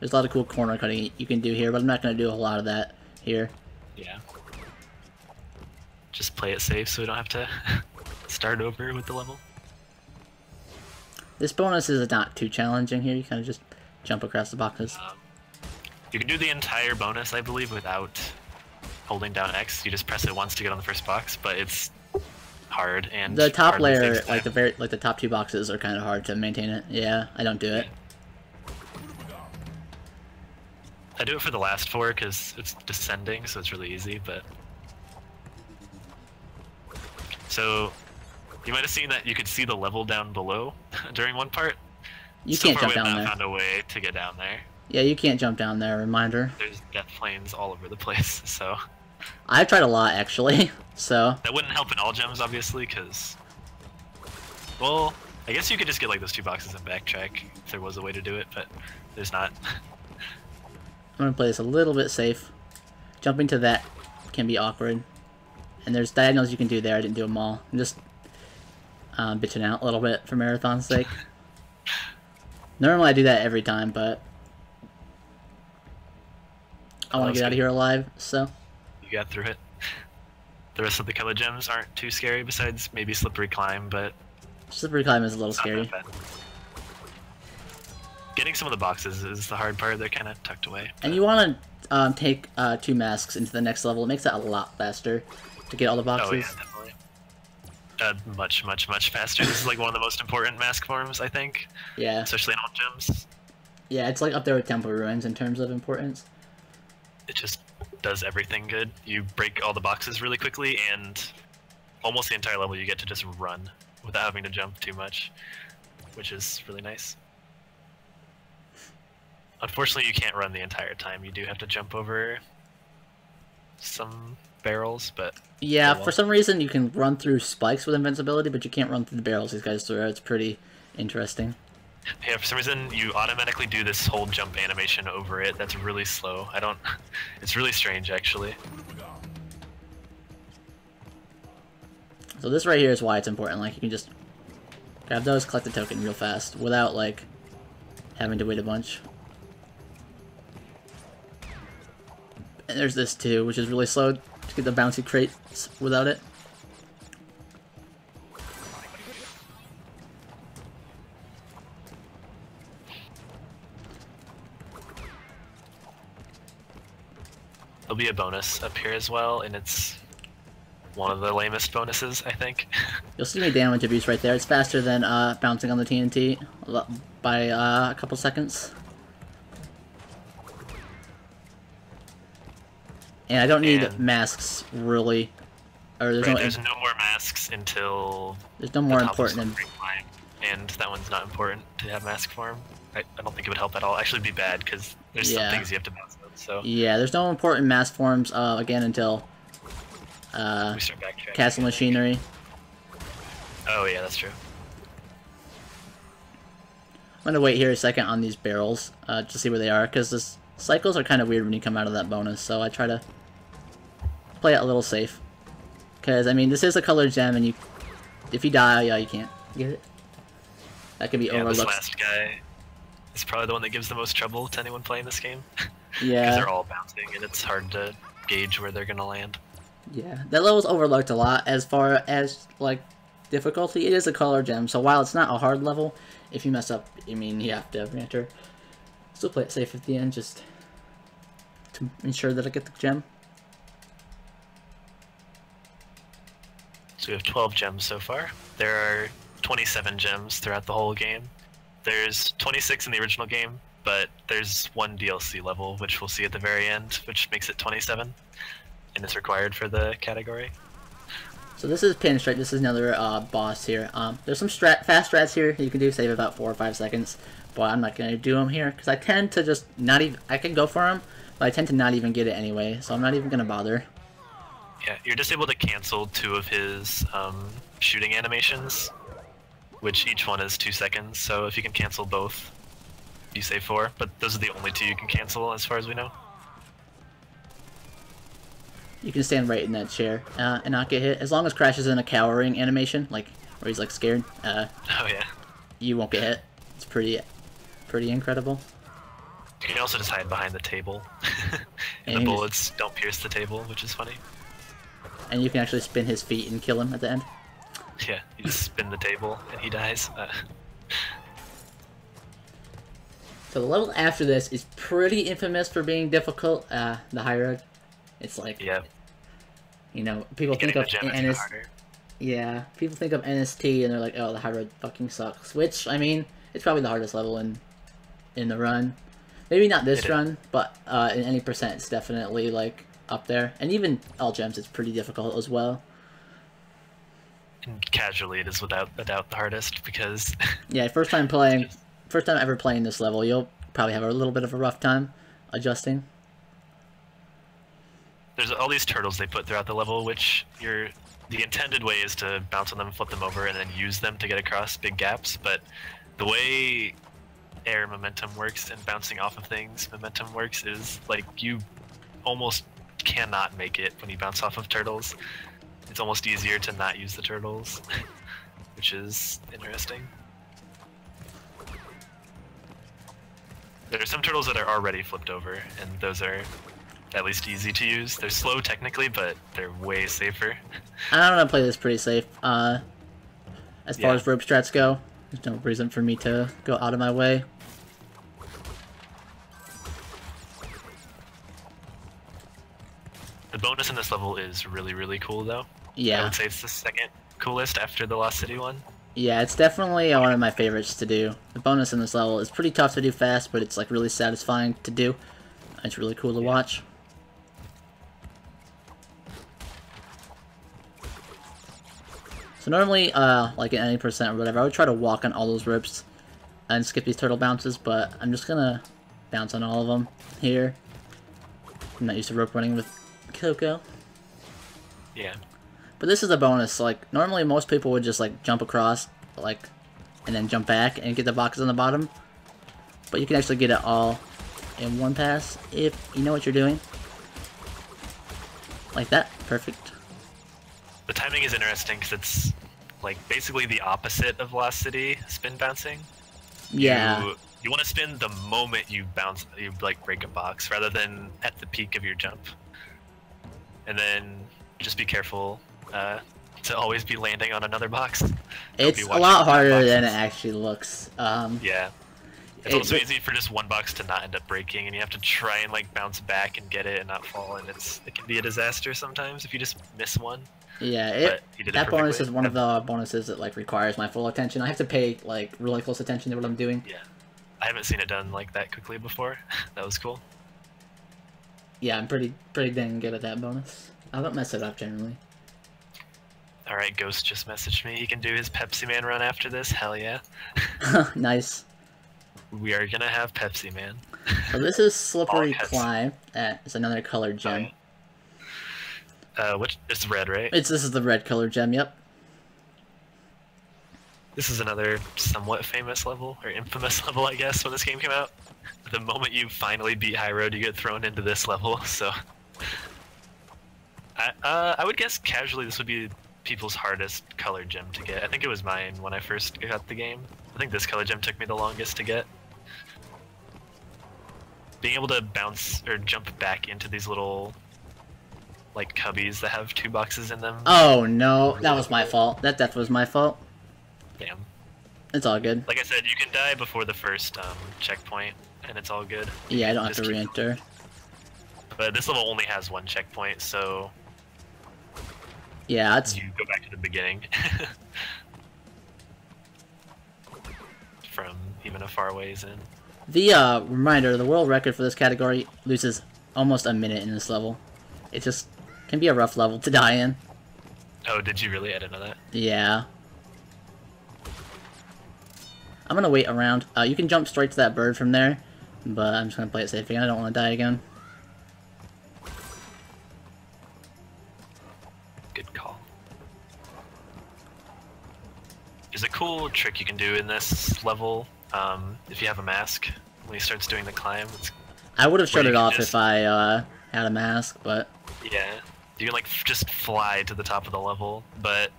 There's a lot of cool corner cutting you can do here, but I'm not gonna do a lot of that here. Yeah. Just play it safe so we don't have to start over with the level. This bonus is not too challenging here. You kind of just jump across the boxes. You can do the entire bonus, I believe, without holding down X. You just press it once to get on the first box, but it's hard and the top layer, like the top two boxes, are kind of hard to maintain it. Yeah, I don't do it. I do it for the last four because it's descending, so it's really easy. But so you might have seen that you could see the level down below during one part. You can't jump down there. We have not found a way to get down there. Yeah, you can't jump down there, reminder. There's death flames all over the place, so... I've tried a lot, actually, so... That wouldn't help in all gems, obviously, because... Well, I guess you could just get, like, those two boxes and backtrack if there was a way to do it, but there's not. I'm gonna play this a little bit safe. Jumping to that can be awkward. And there's diagonals you can do there, I didn't do them all. I'm just bitching out a little bit for marathon's sake. Normally I do that every time, but I want to get out of here alive, so. You got through it. The rest of the color gems aren't too scary, besides maybe Slippery Climb, but... Slippery Climb is a little scary. Getting some of the boxes is the hard part. They're kind of tucked away. But... And you want to take 2 masks into the next level. It makes it a lot faster to get all the boxes. Oh, yeah, definitely. Much, much, much faster. This is like one of the most important mask forms, I think. Yeah. Especially in all gems. Yeah, it's like up there with Temple Ruins in terms of importance. It just does everything good. You break all the boxes really quickly, and almost the entire level you get to just run without having to jump too much, which is really nice. Unfortunately, you can't run the entire time. You do have to jump over some barrels, but... Yeah, for some reason you can run through spikes with invincibility, but you can't run through the barrels these guys throw. It's pretty interesting. Yeah, for some reason you automatically do this whole jump animation over it. That's really slow. I don't... It's really strange, actually. So this right here is why it's important. Like, you can just grab those, collect the token real fast, without, like, having to wait a bunch. And there's this too, which is really slow to get the bouncy crates without it. There'll be a bonus up here as well, and it's one of the lamest bonuses, I think. You'll see me damage abuse right there. It's faster than bouncing on the TNT by a couple seconds. And I don't need masks, really. Or there's no more masks until... There's no more important... And that one's not important to have mask form. I don't think it would help at all. Actually, it'd be bad, because there's some things you have to bounce on, so... Yeah, there's no important mask forms, again, until... we start backtracking. Castle Machinery. Oh, yeah, that's true. I'm gonna wait here a second on these barrels, to see where they are, because the cycles are kind of weird when you come out of that bonus, so I try to play it a little safe. Because, I mean, this is a colored gem, and if you die, you can't get it. That could be overlooked. This last guy is probably the one that gives the most trouble to anyone playing this game. Yeah. Because they're all bouncing, and it's hard to gauge where they're gonna land. Yeah, that level's overlooked a lot as far as, like, difficulty. It is a color gem, so while it's not a hard level, if you mess up, I mean, you have to re-enter. Still play it safe at the end, just to ensure that I get the gem. So we have 12 gems so far. There are 27 gems throughout the whole game. There's 26 in the original game, but there's one DLC level, which we'll see at the very end, which makes it 27, and it's required for the category. So this is Pinstripe. This is another boss here. There's some fast strats here you can do, save about 4 or 5 seconds, but I'm not going to do them here, because I tend to just not even... I can go for them, but I tend to not even get it anyway, so I'm not even going to bother. Yeah, you're just able to cancel 2 of his shooting animations, which each one is 2 seconds, so if you can cancel both, you save 4, but those are the only 2 you can cancel as far as we know. You can stand right in that chair and not get hit. As long as Crash is in a cowering animation, like where he's like scared, oh yeah, you won't get hit. It's pretty incredible. You can also just hide behind the table, and the bullets don't pierce the table, which is funny. And you can actually spin his feet and kill him at the end. Yeah, you just spin the table and he dies. So the level after this is pretty infamous for being difficult. The high road. It's like, you know, people think of NST. Yeah, people think of NST and they're like, oh, the high road fucking sucks. Which, I mean, it's probably the hardest level in the run. Maybe not this run, but in any percent, it's definitely like up there. And even all gems, it's pretty difficult as well. And casually, it is without a doubt the hardest because. Yeah, first time ever playing this level, you'll probably have a little bit of a rough time adjusting. There's all these turtles they put throughout the level, which the intended way is to bounce on them, flip them over, and then use them to get across big gaps. But the way air momentum works and bouncing off of things momentum works is like you almost cannot make it when you bounce off of turtles. It's almost easier to not use the turtles, which is interesting. There are some turtles that are already flipped over, and those are at least easy to use. They're slow technically, but they're way safer. I'm gonna play this pretty safe. As far as rope strats go, there's no reason for me to go out of my way. The bonus in this level is really, really cool, though. Yeah. I would say it's the second coolest after the Lost City one. Yeah, it's definitely one of my favorites to do. The bonus in this level is pretty tough to do fast, but it's like really satisfying to do. It's really cool to watch. So normally, like in any percent or whatever, I would try to walk on all those ropes and skip these turtle bounces, but I'm just gonna bounce on all of them here. I'm not used to rope running with Coco. Yeah. But this is a bonus. Like, normally most people would just, like, jump across, like, and then jump back and get the boxes on the bottom. But you can actually get it all in one pass if you know what you're doing. Like that. Perfect. The timing is interesting because it's, like, basically the opposite of Lost City spin bouncing. Yeah. You want to spin the moment you bounce, you, like, break a box, rather than at the peak of your jump. And then just be careful to always be landing on another box. It's a lot harder than it actually looks. Yeah. It's also easy for just one box to not end up breaking, and you have to try and like bounce back and get it and not fall, and it can be a disaster sometimes if you just miss one. Yeah, that bonus is one of the bonuses that like requires my full attention. I have to pay like really close attention to what I'm doing. Yeah. I haven't seen it done like that quickly before. That was cool. Yeah, I'm pretty dang good at that bonus. I don't mess it up generally. Alright, Ghost just messaged me. He can do his Pepsi Man run after this. Hell yeah. Nice. We are gonna have Pepsi Man. So this is Slippery Climb. It's another colored gem. Which it's red, right? This is the red colored gem, yep. This is another somewhat famous level, or infamous level, I guess, when this game came out. The moment you finally beat High Road, you get thrown into this level, so... I would guess casually this would be people's hardest colored gem to get. I think it was mine when I first got the game. I think this color gem took me the longest to get. Being able to bounce or jump back into these little like cubbies that have 2 boxes in them. Oh no, that was my fault. That death was my fault. Damn. It's all good. Like I said, you can die before the first checkpoint, and it's all good. Yeah, I don't have to re-enter. But this level only has 1 checkpoint, so... Yeah, it's... You go back to the beginning. From even a far ways in. The, reminder, the world record for this category loses almost a minute in this level. It just can be a rough level to die in. Oh, did you really? I didn't know that. Yeah. I'm gonna wait around. You can jump straight to that bird from there, but I'm just gonna play it safe again. I don't want to die again. Good call. There's a cool trick you can do in this level, if you have a mask, when he starts doing the climb. I would have shut it off if I had a mask, but... Yeah, you can like just fly to the top of the level, but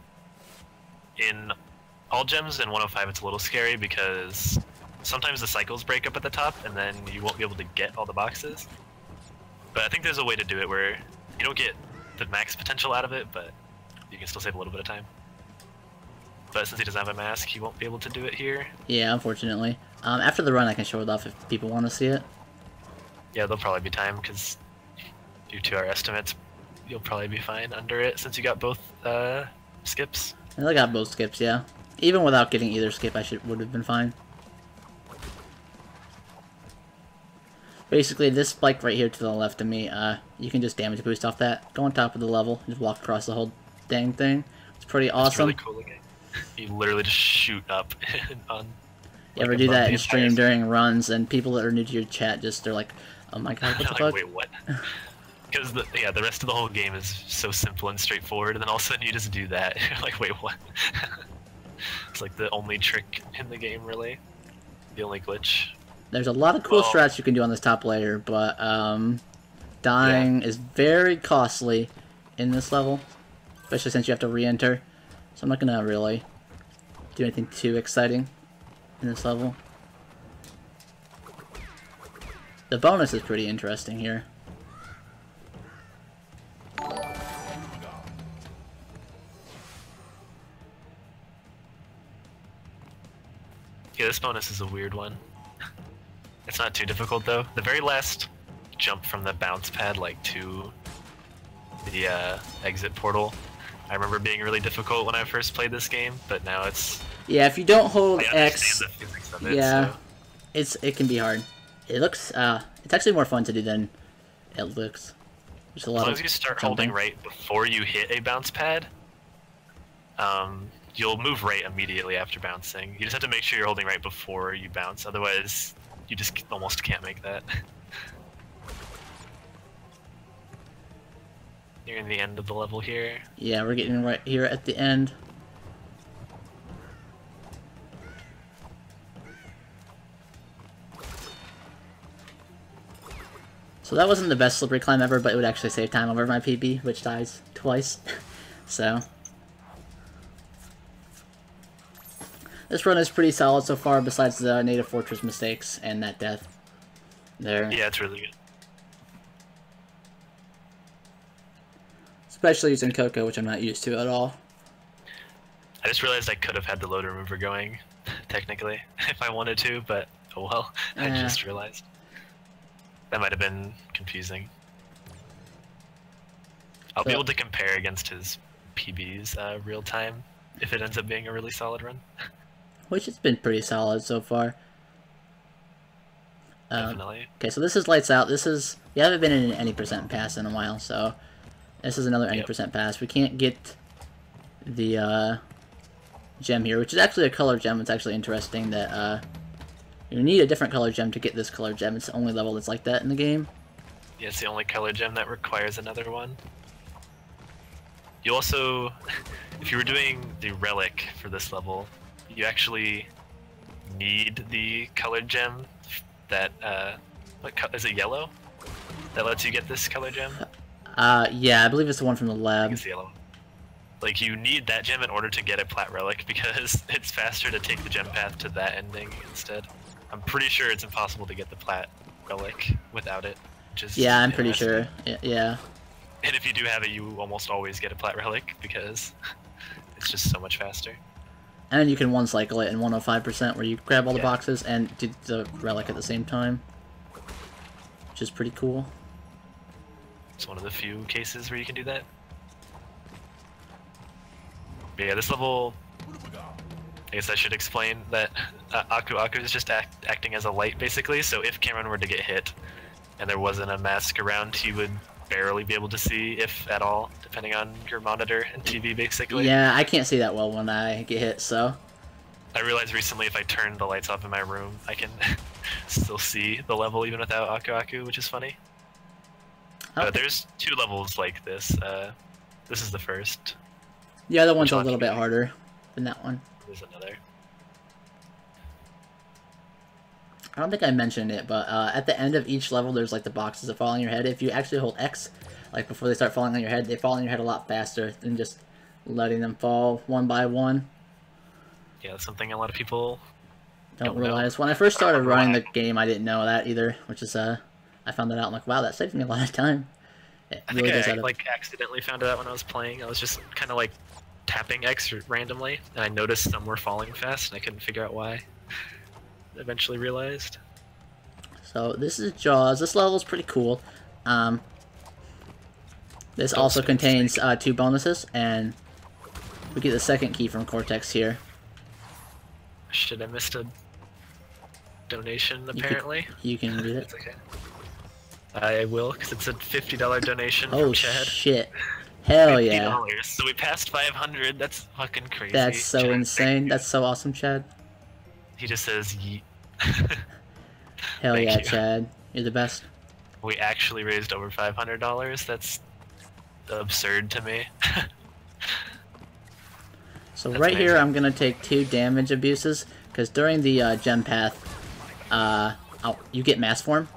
in all gems in 105 it's a little scary because sometimes the cycles break up at the top and then you won't be able to get all the boxes. But I think there's a way to do it where you don't get the max potential out of it, but you can still save a little bit of time. But since he doesn't have a mask, he won't be able to do it here. Yeah, unfortunately. After the run I can show it off if people want to see it. Yeah, there'll probably be time because due to our estimates, you'll probably be fine under it since you got both skips. And I got both skips, yeah. Even without getting either skip, I would have been fine. Basically, this spike right here to the left of me, you can just damage boost off that. Go on top of the level, just walk across the whole dang thing. It's pretty awesome. It's really cool looking. You literally just shoot up on... You ever do that in stream during runs, and people that are new to your chat they're like, oh my god, what the fuck? Wait, what? Because the rest of the whole game is so simple and straightforward, and then all of a sudden you just do that. You're like, wait, what? It's like the only trick in the game, really. The only glitch. There's a lot of cool strats you can do on this top layer, but dying is very costly in this level, especially since you have to re-enter. So I'm not gonna really do anything too exciting in this level. The bonus is pretty interesting here. Okay, this bonus is a weird one. It's not too difficult though. The very last jump from the bounce pad, like to the exit portal, I remember being really difficult when I first played this game, but now it's... Yeah, if you don't hold I X, understand the physics of it, yeah, so. it can be hard. It looks, it's actually more fun to do than it looks. There's a lot As long of as you start jumping. holding right before you hit a bounce pad, you'll move right immediately after bouncing. You just have to make sure you're holding right before you bounce, otherwise you just almost can't make that. Nearing the end of the level here. Yeah, we're getting right here at the end. So that wasn't the best slippery climb ever, but it would actually save time over my PB, which dies twice. So this run is pretty solid so far, besides the Native Fortress mistakes and that death there. Yeah, it's really good. Especially using Coco, which I'm not used to at all. I just realized I could have had the load remover going, technically, if I wanted to, but oh well. I just realized. That might have been confusing. I'll be able to compare against his PBs real time if it ends up being a really solid run. Which has been pretty solid so far. Definitely. Okay, so this is Lights Out. This is... We haven't been in an any percent pass in a while, so... This is another any percent pass. We can't get the gem here, which is actually a color gem. It's actually interesting that you need a different color gem to get this color gem. It's the only level that's like that in the game. Yeah, it's the only color gem that requires another one. You also, if you were doing the relic for this level, you actually need the colored gem that, is it yellow? That lets you get this color gem? Yeah, I believe it's the one from the lab. It's the yellow. Like, you need that gem in order to get a plat relic, because it's faster to take the gem path to that ending instead. I'm pretty sure it's impossible to get the plat relic without it. Just yeah, I'm pretty sure. Yeah. And if you do have it, you almost always get a plat relic, because it's just so much faster. And you can one-cycle it in 105%, where you grab all the boxes and do the relic at the same time. Which is pretty cool. It's one of the few cases where you can do that. But yeah, this level, I guess I should explain that Aku Aku is just acting as a light, basically, so if Cameron were to get hit and there wasn't a mask around, he would barely be able to see, if at all, depending on your monitor and TV, basically. Yeah, I can't see that well when I get hit, so... I realized recently if I turn the lights off in my room, I can still see the level even without Aku Aku, which is funny. There's two levels like this. This is the first. The other one's a little bit harder than that one. There's another. I don't think I mentioned it, but at the end of each level, there's like the boxes that fall on your head. If you actually hold X, like before they start falling on your head, they fall on your head a lot faster than just letting them fall one by one. Yeah, that's something a lot of people don't realize. When I first started running the game, I didn't know that either, which is I found that out. I'm like, wow, that saved me a lot of time. I think I like accidentally found it out when I was playing. I was just kind of like tapping X randomly, and I noticed some were falling fast, and I couldn't figure out why. Eventually realized. So this is Jaws. This level is pretty cool. This also contains 2 bonuses, and we get the second key from Cortex here. Should have missed a donation, apparently. You can read it. It's okay. I will, because it's a $50 donation from Chad. Oh shit. Hell $50. yeah. So we passed 500. That's fucking crazy. That's so Chad, insane. That's so awesome, Chad. He just says yeet. Hell yeah, Chad. You're the best. We actually raised over $500. That's absurd to me. So that's right amazing. Here, I'm going to take 2 damage abuses, because during the gem path, you get mass form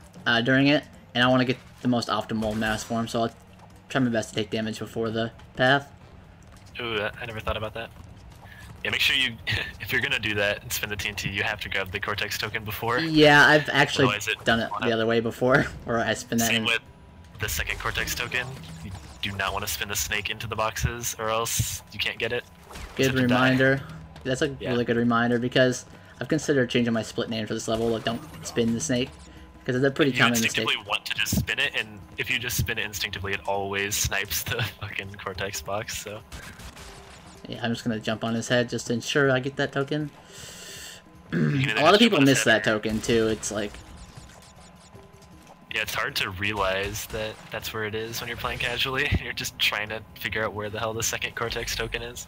during it, and I want to get the most optimal mass form, so I'll try my best to take damage before the path. Ooh, I never thought about that. Yeah, make sure you, if you're going to do that and spend the TNT, you have to grab the Cortex token before. Yeah, I've actually done it the other way before, where I spin that in. Same with the second Cortex token. You do not want to spin the snake into the boxes, or else you can't get it. Good reminder. That's a really good reminder, because I've considered changing my split name for this level, like don't spin the snake, because it's a pretty common mistake. You instinctively want to just spin it, and if you just spin it instinctively, it always snipes the fucking Cortex box, so... Yeah, I'm just gonna jump on his head just to ensure I get that token. A lot of people miss that token, too. It's like... Yeah, it's hard to realize that that's where it is when you're playing casually. You're just trying to figure out where the hell the second Cortex token is.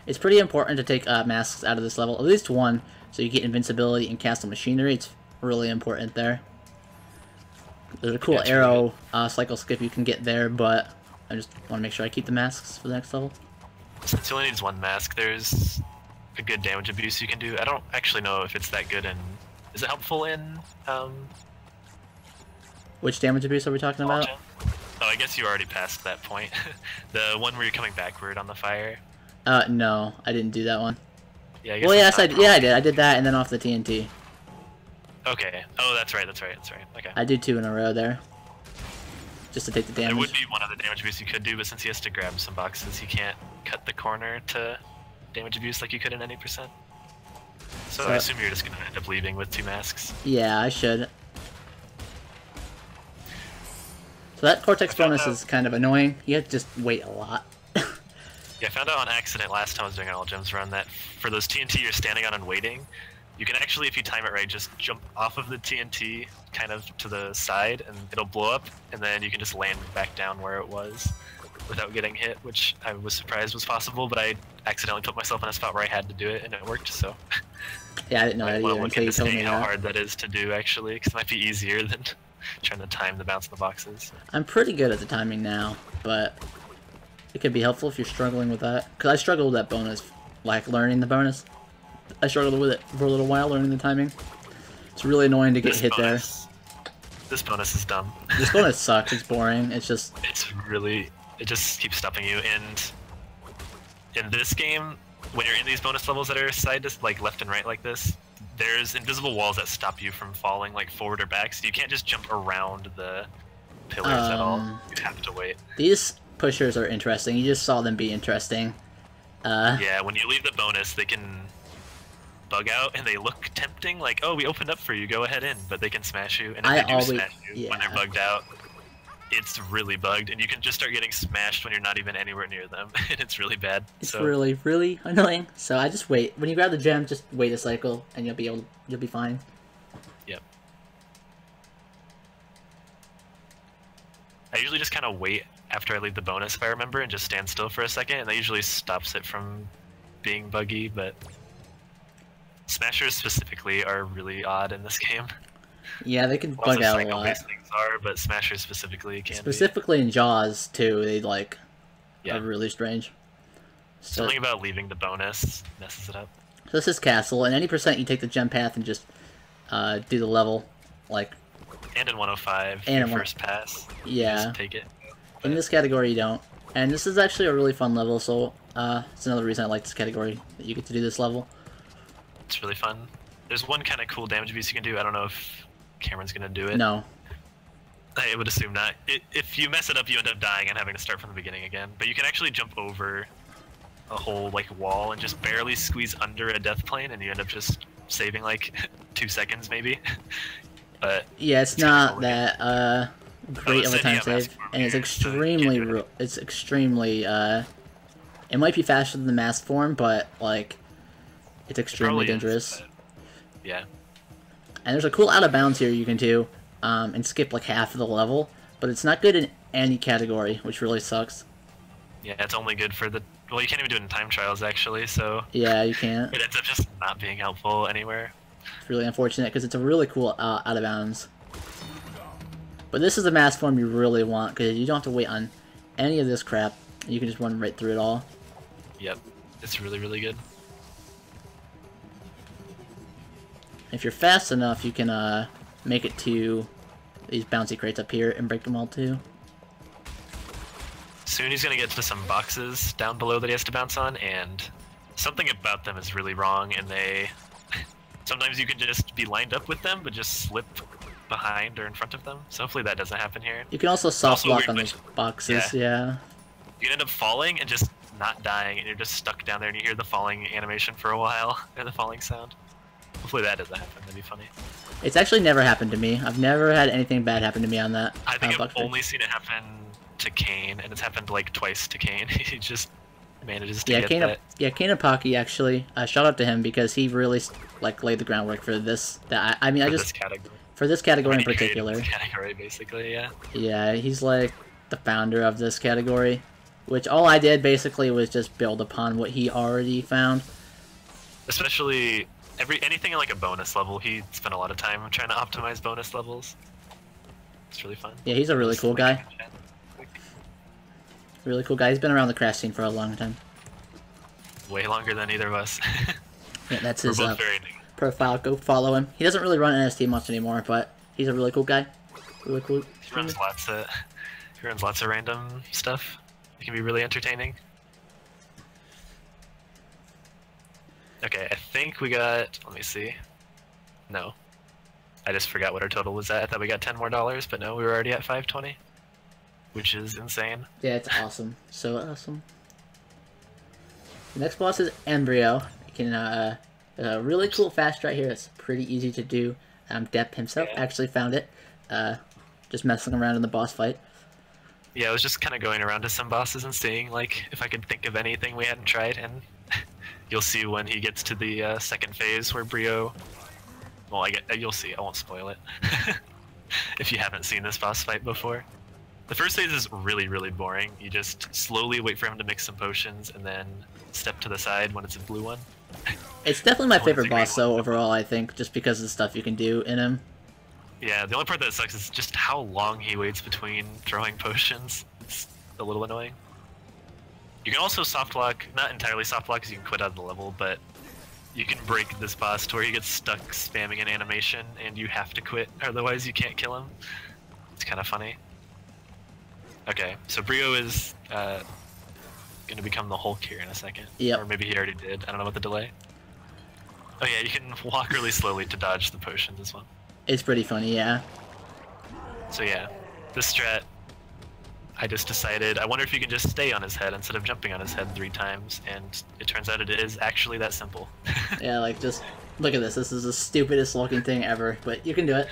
It's pretty important to take masks out of this level, at least one, so you get invincibility and castle machinery. It's really important there. There's a cool arrow cycle skip you can get there, but I just want to make sure I keep the masks for the next level. Since it only needs one mask, there's a good damage abuse you can do. I don't actually know if it's that good in... Is it helpful in... Which damage abuse are we talking about? Oh, I guess you already passed that point. The one where you're coming backward on the fire. No, I didn't do that one. Yeah, I guess well, yes, I did. Yeah, I did. I did that and then off the TNT. Okay. Oh, that's right. Okay. I did 2 in a row there. Just to take the damage. It would be one of the damage abuse you could do, but since he has to grab some boxes, he can't cut the corner to damage abuse like you could in any percent. So I assume you're just gonna end up leaving with 2 masks. Yeah, I should. So that Cortex bonus is kind of annoying. You have to just wait a lot. Yeah, I found out on accident last time I was doing an all gems run that for those TNT you're standing on and waiting, you can actually, if you time it right, just jump off of the TNT kind of to the side and it'll blow up, and then you can just land back down where it was without getting hit, which I was surprised was possible, but I accidentally put myself in a spot where I had to do it and it worked, so... Yeah, I didn't know that either until you told me how hard that is to do, actually, because it might be easier than trying to time the bounce of the boxes. I'm pretty good at the timing now, but it could be helpful if you're struggling with that. Because I struggled with that bonus, like learning the bonus. I struggled with it for a little while, learning the timing. It's really annoying to get hit there. This bonus is dumb. This bonus sucks, it's boring, it's just... It just keeps stopping you, and in this game, when you're in these bonus levels that are side to, like, left and right like this, there's invisible walls that stop you from falling, like, forward or back, so you can't just jump around the pillars at all. You have to wait. These pushers are interesting. You just saw them be interesting. Yeah, when you leave the bonus, they can bug out, and they look tempting, like, oh, we opened up for you, go ahead in, but they can smash you, and if they do smash you when they're bugged out, it's really bugged, and you can just start getting smashed when you're not even anywhere near them, and it's really bad. It's really, really annoying. So I just wait. When you grab the gem, just wait a cycle, and you'll be fine. Yep. I usually just kind of wait after I leave the bonus, if I remember, and just stand still for a second, and that usually stops it from being buggy, but smashers specifically are really odd in this game. Yeah, they can bug out a lot. Things are, but smashers specifically can Specifically in Jaws, too, they, like, are really strange. So, something about leaving the bonus messes it up. So this is Castle, and any percent you take the gem path and just do the level, like... And in 105, your first pass, just take it. But in this category, you don't. And this is actually a really fun level, so it's another reason I like this category, that you get to do this level. It's really fun. There's one kind of cool damage abuse you can do. I don't know if Cameron's gonna do it. No. I would assume not. If you mess it up, you end up dying and having to start from the beginning again. But you can actually jump over a whole like wall and just barely squeeze under a death plane, and you end up just saving like 2 seconds maybe. But yeah, it's not that great of a time save, and it's extremely it might be faster than the mask form, but like it's extremely dangerous. Yeah. And there's a cool out of bounds here you can do, and skip like half of the level, but it's not good in any category, which really sucks. Yeah, it's only good for the... Well, you can't even do it in time trials, actually, so... Yeah, you can't. It ends up just not being helpful anywhere. It's really unfortunate, because it's a really cool out of bounds. But this is the mask form you really want, because you don't have to wait on any of this crap. You can just run right through it all. Yep, it's really, really good. If you're fast enough, you can make it to these bouncy crates up here and break them all too. Soon he's going to get to some boxes down below that he has to bounce on, and something about them is really wrong, and they... Sometimes you can just be lined up with them, but just slip behind or in front of them, so hopefully that doesn't happen here. You can also soft block on those boxes, yeah. You You end up falling and just not dying, and you're just stuck down there, and you hear the falling animation for a while, and the falling sound. Hopefully that doesn't happen. That'd be funny. It's actually never happened to me. I've never had anything bad happen to me on that. I think I've only seen it happen to Kane, and it's happened like twice to Kane. He just manages to get that. Yeah, Kane Apaki actually. Shout out to him because he really like laid the groundwork for this. I mean, this category. For this category in particular. This category, basically, yeah. Yeah, he's like the founder of this category, which all I did basically was just build upon what he already found. Especially anything in like a bonus level, he spent a lot of time trying to optimize bonus levels. It's really fun. Yeah, he's a really cool guy. Really cool guy. He's been around the crash scene for a long time. Way longer than either of us. Yeah, that's We're his both very new. Profile. Go follow him. He doesn't really run NST much anymore, but he's a really cool guy. Really cool. He runs lots of random stuff. It can be really entertaining. Okay, I think we got. Let me see. No, I just forgot what our total was at. I thought we got $10 more, but no, we were already at 520, which is insane. Yeah, it's awesome. So awesome. The next boss is Embryo. You can a really cool fast strat here. It's pretty easy to do. Depp himself actually found it. Just messing around in the boss fight. Yeah, I was just kind of going around to some bosses and seeing like if I could think of anything we hadn't tried, and you'll see when he gets to the second phase where Brio. Well, you'll see. I won't spoil it if you haven't seen this boss fight before. The first phase is really, really boring. You just slowly wait for him to mix some potions and then step to the side when it's a blue one. It's definitely my favorite boss, though, overall, I think, just because of the stuff you can do in him. Yeah, the only part that sucks is just how long he waits between throwing potions. It's a little annoying. You can also soft lock, not entirely soft lock because you can quit out of the level, but you can break this boss to where he gets stuck spamming an animation and you have to quit, otherwise you can't kill him. It's kind of funny. Okay, so Brio is going to become the Hulk here in a second. Yep. Or maybe he already did. I don't know about the delay. Oh yeah, you can walk really slowly to dodge the potions as well. It's pretty funny, yeah. So yeah, this strat, I just decided, I wonder if you can just stay on his head instead of jumping on his head 3 times, and it turns out it is actually that simple. Yeah, like just, look at this. This is the stupidest looking thing ever, but you can do it.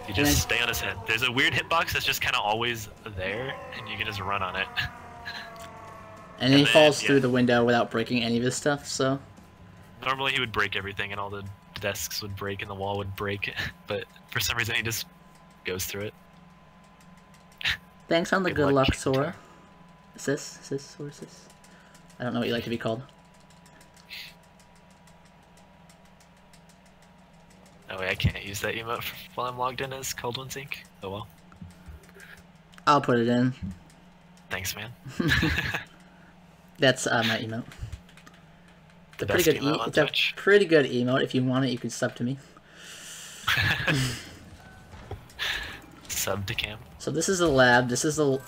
You just stay on his head. There's a weird hitbox that's just kind of always there, and you can just run on it. And then he falls through the window without breaking any of his stuff, so... Normally he would break everything and all the desks would break and the wall would break, but for some reason he just goes through it. Thanks on the good luck, Sora. Sis? I don't know what you like to be called. Oh wait, I can't use that emote while I'm logged in as Cold Ones Inc. Oh well. I'll put it in. Thanks, man. That's my emote. It's a pretty good emote it's a pretty good emote. If you want it, you can sub to me. Sub to Cam. So this is the lab. This is the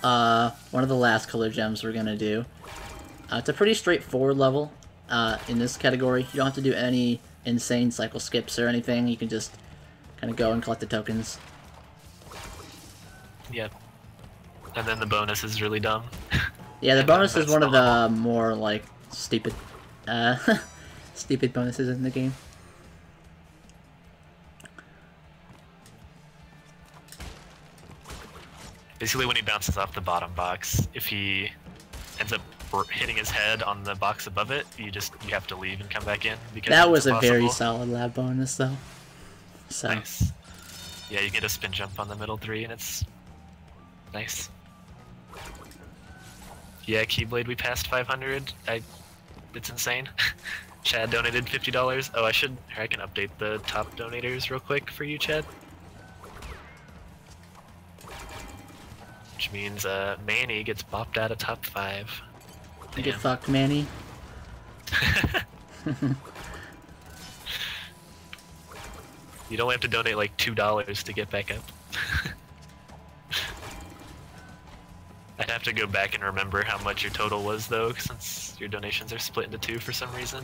one of the last color gems we're gonna do. It's a pretty straightforward level in this category. You don't have to do any insane cycle skips or anything. You can just kind of go and collect the tokens. Yep. And then the bonus is really dumb. Yeah, the bonus is one of the more like stupid stupid bonuses in the game. Basically, when he bounces off the bottom box, if he ends up hitting his head on the box above it, you have to leave and come back in. Because that was a very solid lab bonus, though. So. Nice. Yeah, you get a spin jump on the middle 3, and it's nice. Yeah, Keyblade, we passed 500. It's insane. Chad donated $50. Oh, I can update the top donators real quick for you, Chad. Which means Manny gets bopped out of top 5. Damn. Get fucked, Manny. You'd only have to donate like $2 to get back up. I'd have to go back and remember how much your total was though, since your donations are split into 2 for some reason.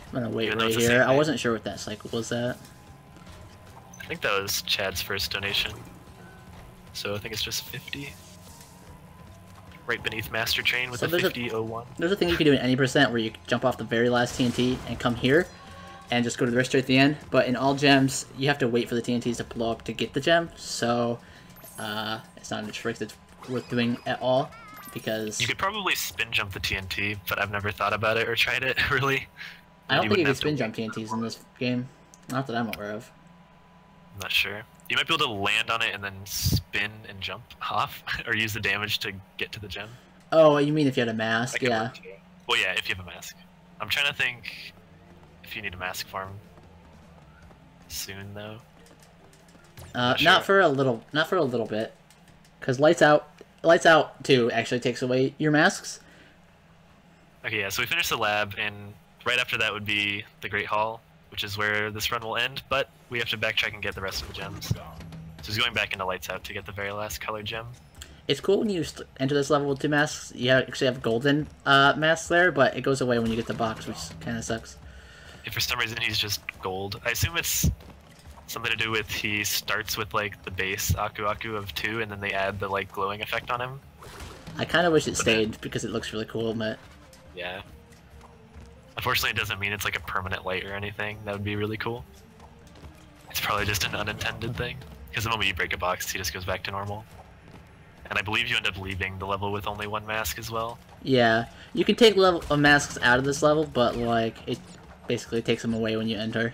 I'm gonna wait right here. I wasn't sure what that cycle was at. I think that was Chad's first donation. So I think it's just 50. right beneath Master Train with So the 5001. There's a thing you can do in any percent where you jump off the very last TNT and come here and just go to the register at the end. But in all gems, you have to wait for the TNTs to blow up to get the gem. So it's not a trick that's worth doing at all because you could probably spin jump the TNT, but I've never thought about it or tried it really. I don't think you can spin jump TNTs in this game. Not that I'm aware of. I'm not sure. You might be able to land on it and then spin and jump off, or use the damage to get to the gem. Oh, you mean if you had a mask? Yeah. Well, yeah, if you have a mask. I'm trying to think if you need a mask farm soon though. Not for a little bit, because Lights Out 2 actually takes away your masks. Okay, yeah. So we finished the lab, and right after that would be the Great Hall, which is where this run will end. But we have to backtrack and get the rest of the gems. So he's going back into Lights Out to get the very last colored gem. It's cool when you enter this level with 2 masks. You actually have golden masks there, but it goes away when you get the box, which kind of sucks. If for some reason he's just gold, I assume it's something to do with he starts with like the base Aku Aku of 2, and then they add the like glowing effect on him. I kind of wish it stayed because it looks really cool, but yeah. Unfortunately, it doesn't mean it's like a permanent light or anything. That would be really cool. It's probably just an unintended thing, because the moment you break a box, he just goes back to normal. And I believe you end up leaving the level with only 1 mask as well. Yeah, you can take masks out of this level, but like it basically takes them away when you enter.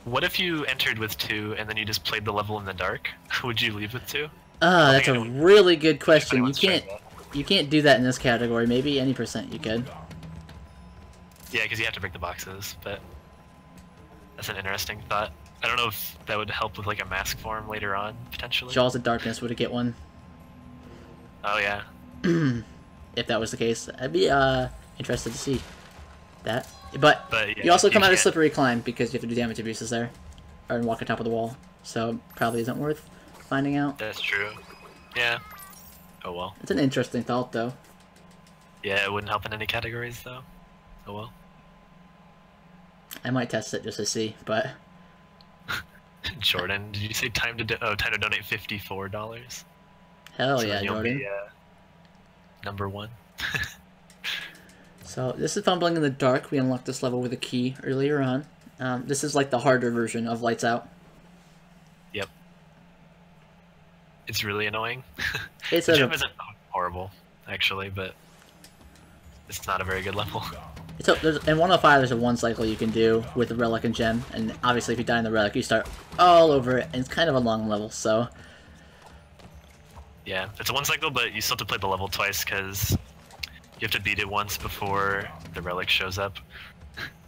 What if you entered with 2 and then you just played the level in the dark? Would you leave with 2? That's a really good question. You can't do that in this category. Maybe any percent you could. Yeah, because you have to break the boxes, but that's an interesting thought. I don't know if that would help with like a mask form later on, potentially. Jaws of Darkness would get one. Oh yeah. If that was the case, I'd be interested to see that. But yeah, you also come out of Slippery Climb because you have to do damage abuses there, or walk on top of the wall. So probably isn't worth finding out. That's true. Yeah. Oh well. It's an interesting thought, though. Yeah, it wouldn't help in any categories though. Oh well. I might test it just to see, but. Jordan, did you say time to donate $54? Hell so yeah, Jordan. Be, number 1. So this is Fumbling in the Dark. We unlocked this level with a key earlier on. This is like the harder version of Lights Out. Yep. It's really annoying. It's the gem isn't horrible, actually, but it's not a very good level. So in 105, there's a 1 cycle you can do with the Relic and Gem, and obviously if you die in the Relic, you start all over it, and it's kind of a long level, so. Yeah, it's a 1 cycle, but you still have to play the level twice, because you have to beat it once before the Relic shows up,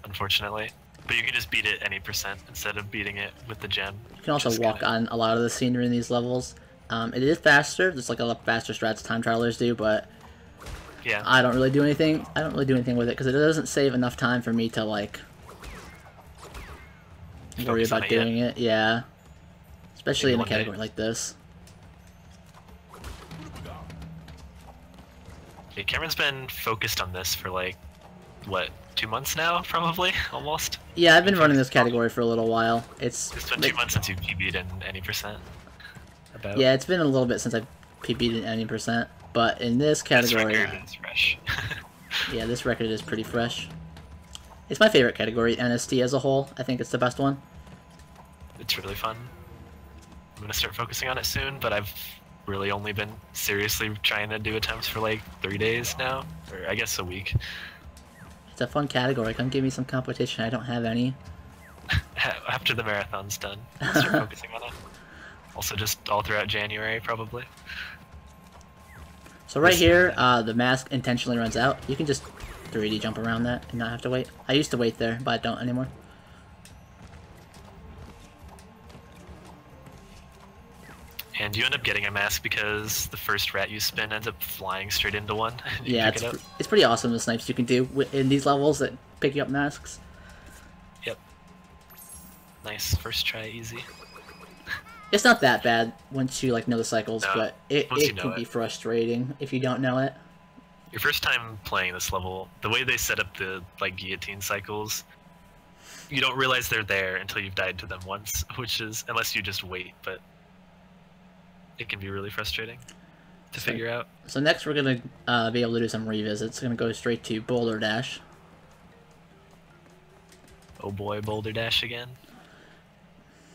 unfortunately. But you can just beat it any percent instead of beating it with the gem. You can also walk on a lot of the scenery in these levels. It is faster, there's like a lot faster strats time travelers do, but yeah. I don't really do anything with it because it doesn't save enough time for me to like worry about doing it. Yeah, especially in a category like this. Yeah, Cameron's been focused on this for like what, 2 months now, probably almost. Yeah, I've been running this category for a little while. It's been 2 months since you PB'd in any percent. About. Yeah, it's been a little bit since I've PB'd in any percent. But in this category, this record is fresh. Yeah, this record is pretty fresh. It's my favorite category, NST as a whole. I think it's the best one. It's really fun. I'm gonna start focusing on it soon, but I've really only been seriously trying to do attempts for like 3 days now, or I guess a week. It's a fun category. Come give me some competition. I don't have any. After the marathon's done, I'll start focusing on it. Also, just all throughout January, probably. So right here, the mask intentionally runs out. You can just 3D jump around that and not have to wait. I used to wait there, but I don't anymore. And you end up getting a mask because the first rat you spin ends up flying straight into one. Yeah, it's pretty awesome the snipes you can do in these levels that pick you up masks. Yep. Nice, first try, easy. It's not that bad once you like know the cycles, no, but it can be frustrating if you don't know it. Your first time playing this level, the way they set up the like guillotine cycles, you don't realize they're there until you've died to them once, which is, unless you just wait, but it can be really frustrating to figure out. So next we're gonna be able to do some revisits. Gonna go straight to Boulder Dash. Oh boy, Boulder Dash again.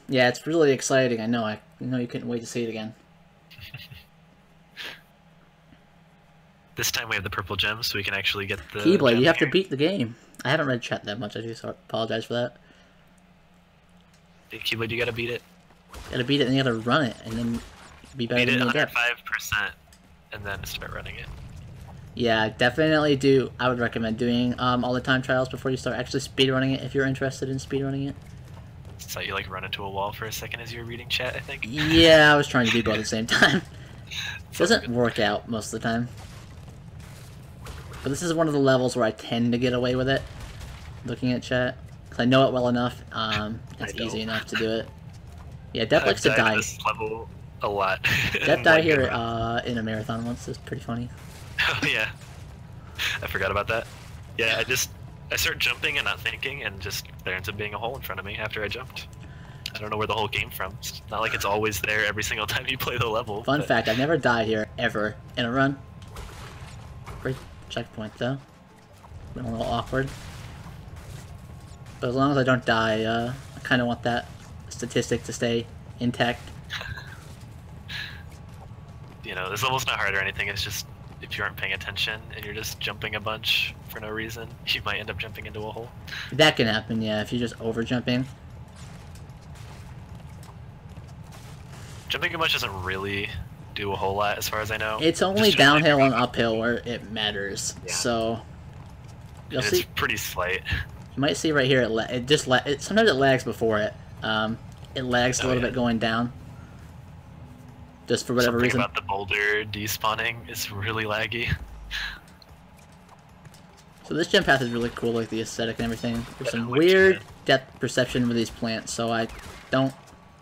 Yeah, it's really exciting. I know you couldn't wait to see it again. This time we have the purple gem, so we can actually get the Keyblade, gem you have to here. beat the game. I haven't read chat that much. I do apologize for that. Keyblade, you gotta beat it. You gotta beat it and you gotta run it, and then be better Beat it than the adept. 105%, and then start running it. Yeah, definitely do. I would recommend doing all the time trials before you start actually speedrunning it if you're interested in speedrunning it. So you like run into a wall for a second as you were reading chat, I think. Yeah, I was trying to do both at the same time. Doesn't work out most of the time. But this is one of the levels where I tend to get away with it, looking at chat. Because I know it well enough, it's easy enough to do it. Yeah, Depp likes to die. This level a lot. Depp died here in a marathon once, it's pretty funny. Oh yeah. I forgot about that. Yeah, I start jumping and not thinking, and just there ends up being a hole in front of me after I jumped. I don't know where the hole came from. It's not like it's always there every single time you play the level. Fun fact, I've never died here, ever, in a run. Great checkpoint, though. Been a little awkward. But as long as I don't die, I kind of want that statistic to stay intact. You know, this level's not hard or anything, it's just if you aren't paying attention and you're just jumping a bunch for no reason, you might end up jumping into a hole. That can happen, yeah, if you're just over-jumping. Jumping a bunch doesn't really do a whole lot as far as I know. It's only downhill and uphill where it matters, yeah. So... You'll it's see, pretty slight. You might see right here, sometimes it lags before it. It lags a little bit going down. Just for whatever reason. Something about the boulder despawning is really laggy. So this gem path is really cool, like the aesthetic and everything. There's some weird depth perception with these plants, so I don't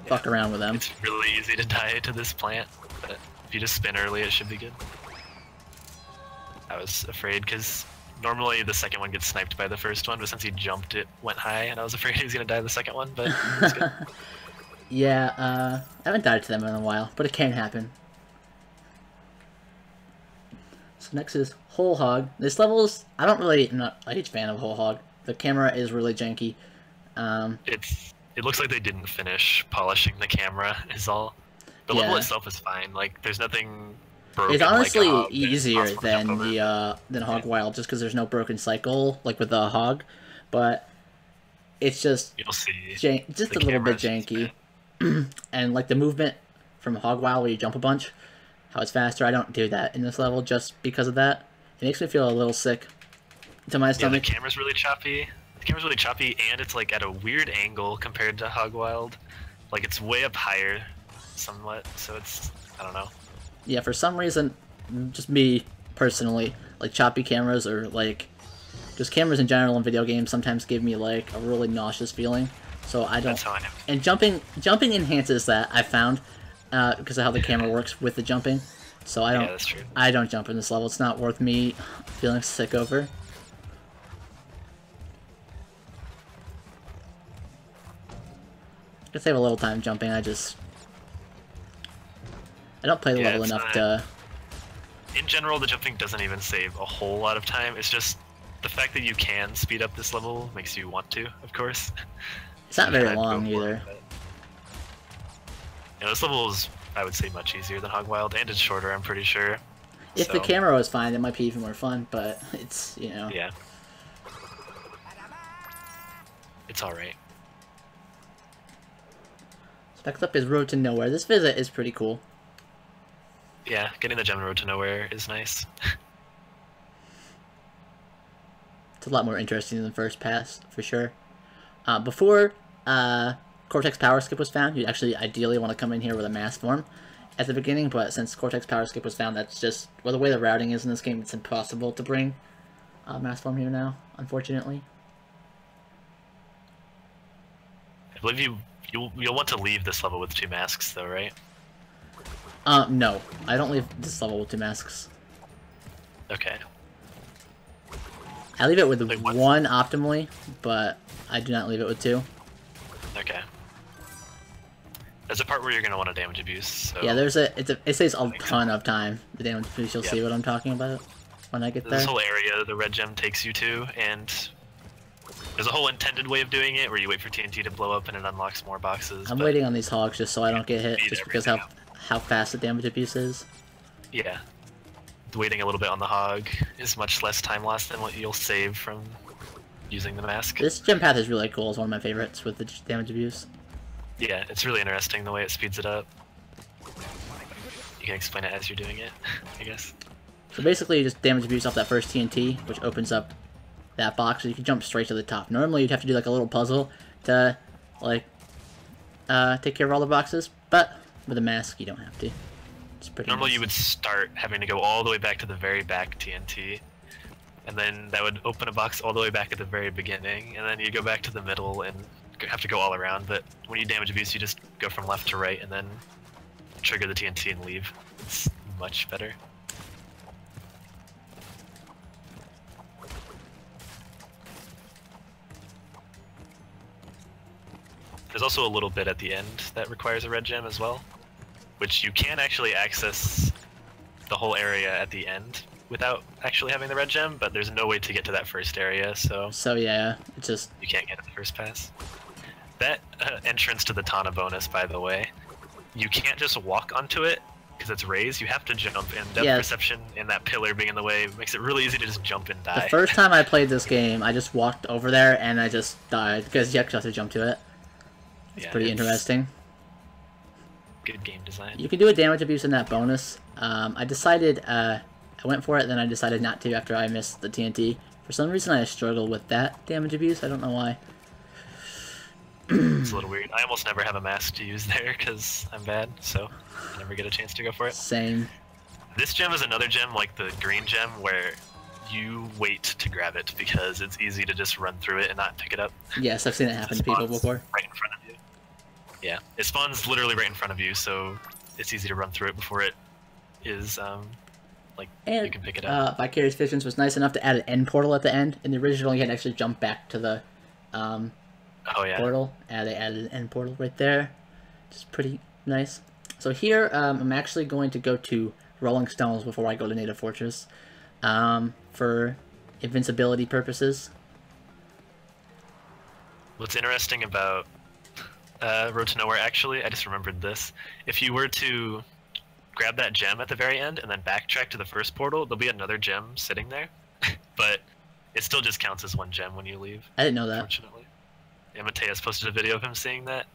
fuck around with them. It's really easy to die to this plant, but if you just spin early, it should be good. I was afraid because normally the second one gets sniped by the first one, but since he jumped, it went high, and I was afraid he was gonna die the second one, but it's good. Yeah, I haven't died to them in a while, but it can happen. So next is Whole Hog. This level is, I'm not a huge fan of Whole Hog. The camera is really janky. It looks like they didn't finish polishing the camera, is all. The level itself is fine, like, there's nothing broken. It's honestly like easier than Hog Wild, just because there's no broken cycle, like with the Hog, but it's just, you'll see just a little bit janky. And like the movement from Hog Wild where you jump a bunch, how it's faster, I don't do that in this level just because of that. It makes me feel a little sick to my stomach. The camera's really choppy. The camera's really choppy, and it's like at a weird angle compared to Hog Wild. Like it's way up higher, somewhat. So it's, I don't know. Yeah, for some reason, just me personally, like choppy cameras or like just cameras in general in video games sometimes give me like a really nauseous feeling. So I don't. That's how I am. And jumping enhances that, I found, because of how the camera works with the jumping. So I don't. Yeah, that's true. I don't jump in this level. It's not worth me feeling sick over. I save a little time jumping. I don't play the level enough to. In general, the jumping doesn't even save a whole lot of time. It's just the fact that you can speed up this level makes you want to, of course. It's not very long either. Yeah, this level is, I would say, much easier than Hog Wild, and it's shorter, I'm pretty sure. If the camera was fine, it might be even more fun, but it's, you know. Yeah. It's alright. So next up is Road to Nowhere. This visit is pretty cool. Yeah, getting the gem Road to Nowhere is nice. It's a lot more interesting than the first pass, for sure. Before Cortex Power Skip was found, you'd actually ideally want to come in here with a mass form at the beginning, but since Cortex Power Skip was found, that's just, well, the way the routing is in this game, it's impossible to bring mass form here now, unfortunately. I believe you'll want to leave this level with 2 masks, though, right? No, I don't leave this level with 2 masks. Okay. I leave it with 1 optimally, but I do not leave it with 2. Okay. There's a part where you're gonna want to damage abuse. So Yeah, it saves a ton of time. The damage abuse, you'll see what I'm talking about when I get there. This whole area the red gem takes you to, and there's a whole intended way of doing it where you wait for TNT to blow up and it unlocks more boxes. I'm waiting on these hogs just so I don't get hit, just because up. how fast the damage abuse is. Yeah. Waiting a little bit on the hog is much less time lost than what you'll save from using the mask. This gem path is really cool. It's one of my favorites with the damage abuse. Yeah, it's really interesting the way it speeds it up. You can explain it as you're doing it, I guess. So basically, you just damage abuse off that first TNT, which opens up that box, so you can jump straight to the top. Normally, you'd have to do like a little puzzle to like take care of all the boxes, but with a mask, you don't have to. It's pretty. Normally, nice. you would start having to go all the way back to the very back TNT, and then that would open a box all the way back at the very beginning, and then you go back to the middle and have to go all around. But when you damage abuse, you just go from left to right and then trigger the TNT and leave. It's much better. There's also a little bit at the end that requires a red gem as well, which you can actually access the whole area at the end without actually having the red gem, but there's no way to get to that first area, so yeah, it's just you can't get it the first pass. That entrance to the Tana bonus, by the way, you can't just walk onto it because it's raised. You have to jump, and depth perception and that pillar being in the way makes it really easy to just jump and die. The first time I played this game, I just walked over there and I just died because you actually have to jump to it. It's pretty interesting. Good game design. You can do a damage abuse in that bonus. I decided, I went for it, then I decided not to after I missed the TNT. For some reason I struggle with that damage abuse, I don't know why. It's a little weird. I almost never have a mask to use there because I'm bad, so I never get a chance to go for it. Same. This gem is another gem like the green gem where you wait to grab it because it's easy to just run through it and not pick it up. Yes, I've seen it happen to people before. Right in front of you. Yeah, it spawns literally right in front of you, so it's easy to run through it before it is, like, and, you can pick it up. Vicarious Visions was nice enough to add an end portal at the end. In the original, you had to actually jump back to the portal. They added an end portal right there, which is pretty nice. So here, I'm actually going to go to Rolling Stones before I go to Native Fortress, for invincibility purposes. What's interesting about Road to Nowhere, actually, I just remembered this. If you were to grab that gem at the very end and then backtrack to the first portal, there'll be another gem sitting there, but it still just counts as one gem when you leave. I didn't know that. Unfortunately. Yeah, Mateus posted a video of him seeing that.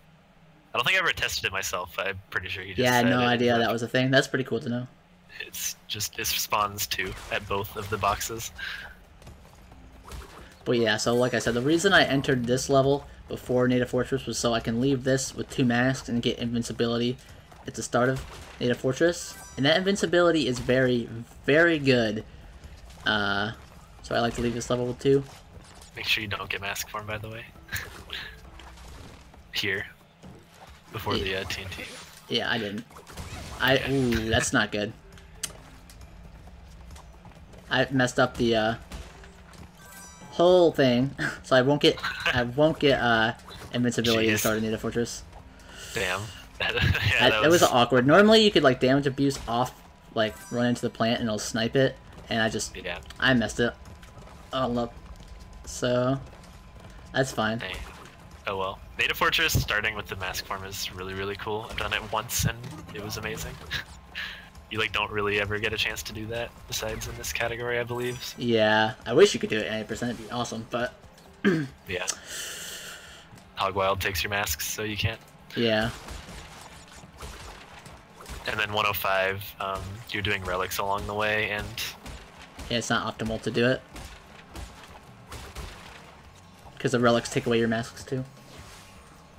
I don't think I ever tested it myself. I'm pretty sure he just I had no idea like, that was a thing. That's pretty cool to know. It's just, it spawns too at both of the boxes. But yeah, so like I said, the reason I entered this level before Native Fortress was so I can leave this with 2 masks and get invincibility at the start of Native Fortress. And that invincibility is very, very good. So I like to leave this level with 2. Make sure you don't get mask form, by the way. Here. Before the TNT. Yeah, I didn't. Ooh, that's not good. I messed up the whole thing, so I won't get invincibility at the start of Native Fortress. Damn. That was awkward. Normally you could like damage abuse off, like run into the plant and it'll snipe it, and I messed it all up. So that's fine. Hey. Oh well. Native Fortress starting with the mask form is really, really cool. I've done it once and it was amazing. You like don't really ever get a chance to do that besides in this category, I believe. Yeah, I wish you could do it 80%, it'd be awesome, but yeah. Hogwild takes your masks, so you can't. Yeah. And then 105, you're doing relics along the way, and yeah, it's not optimal to do it because the relics take away your masks too.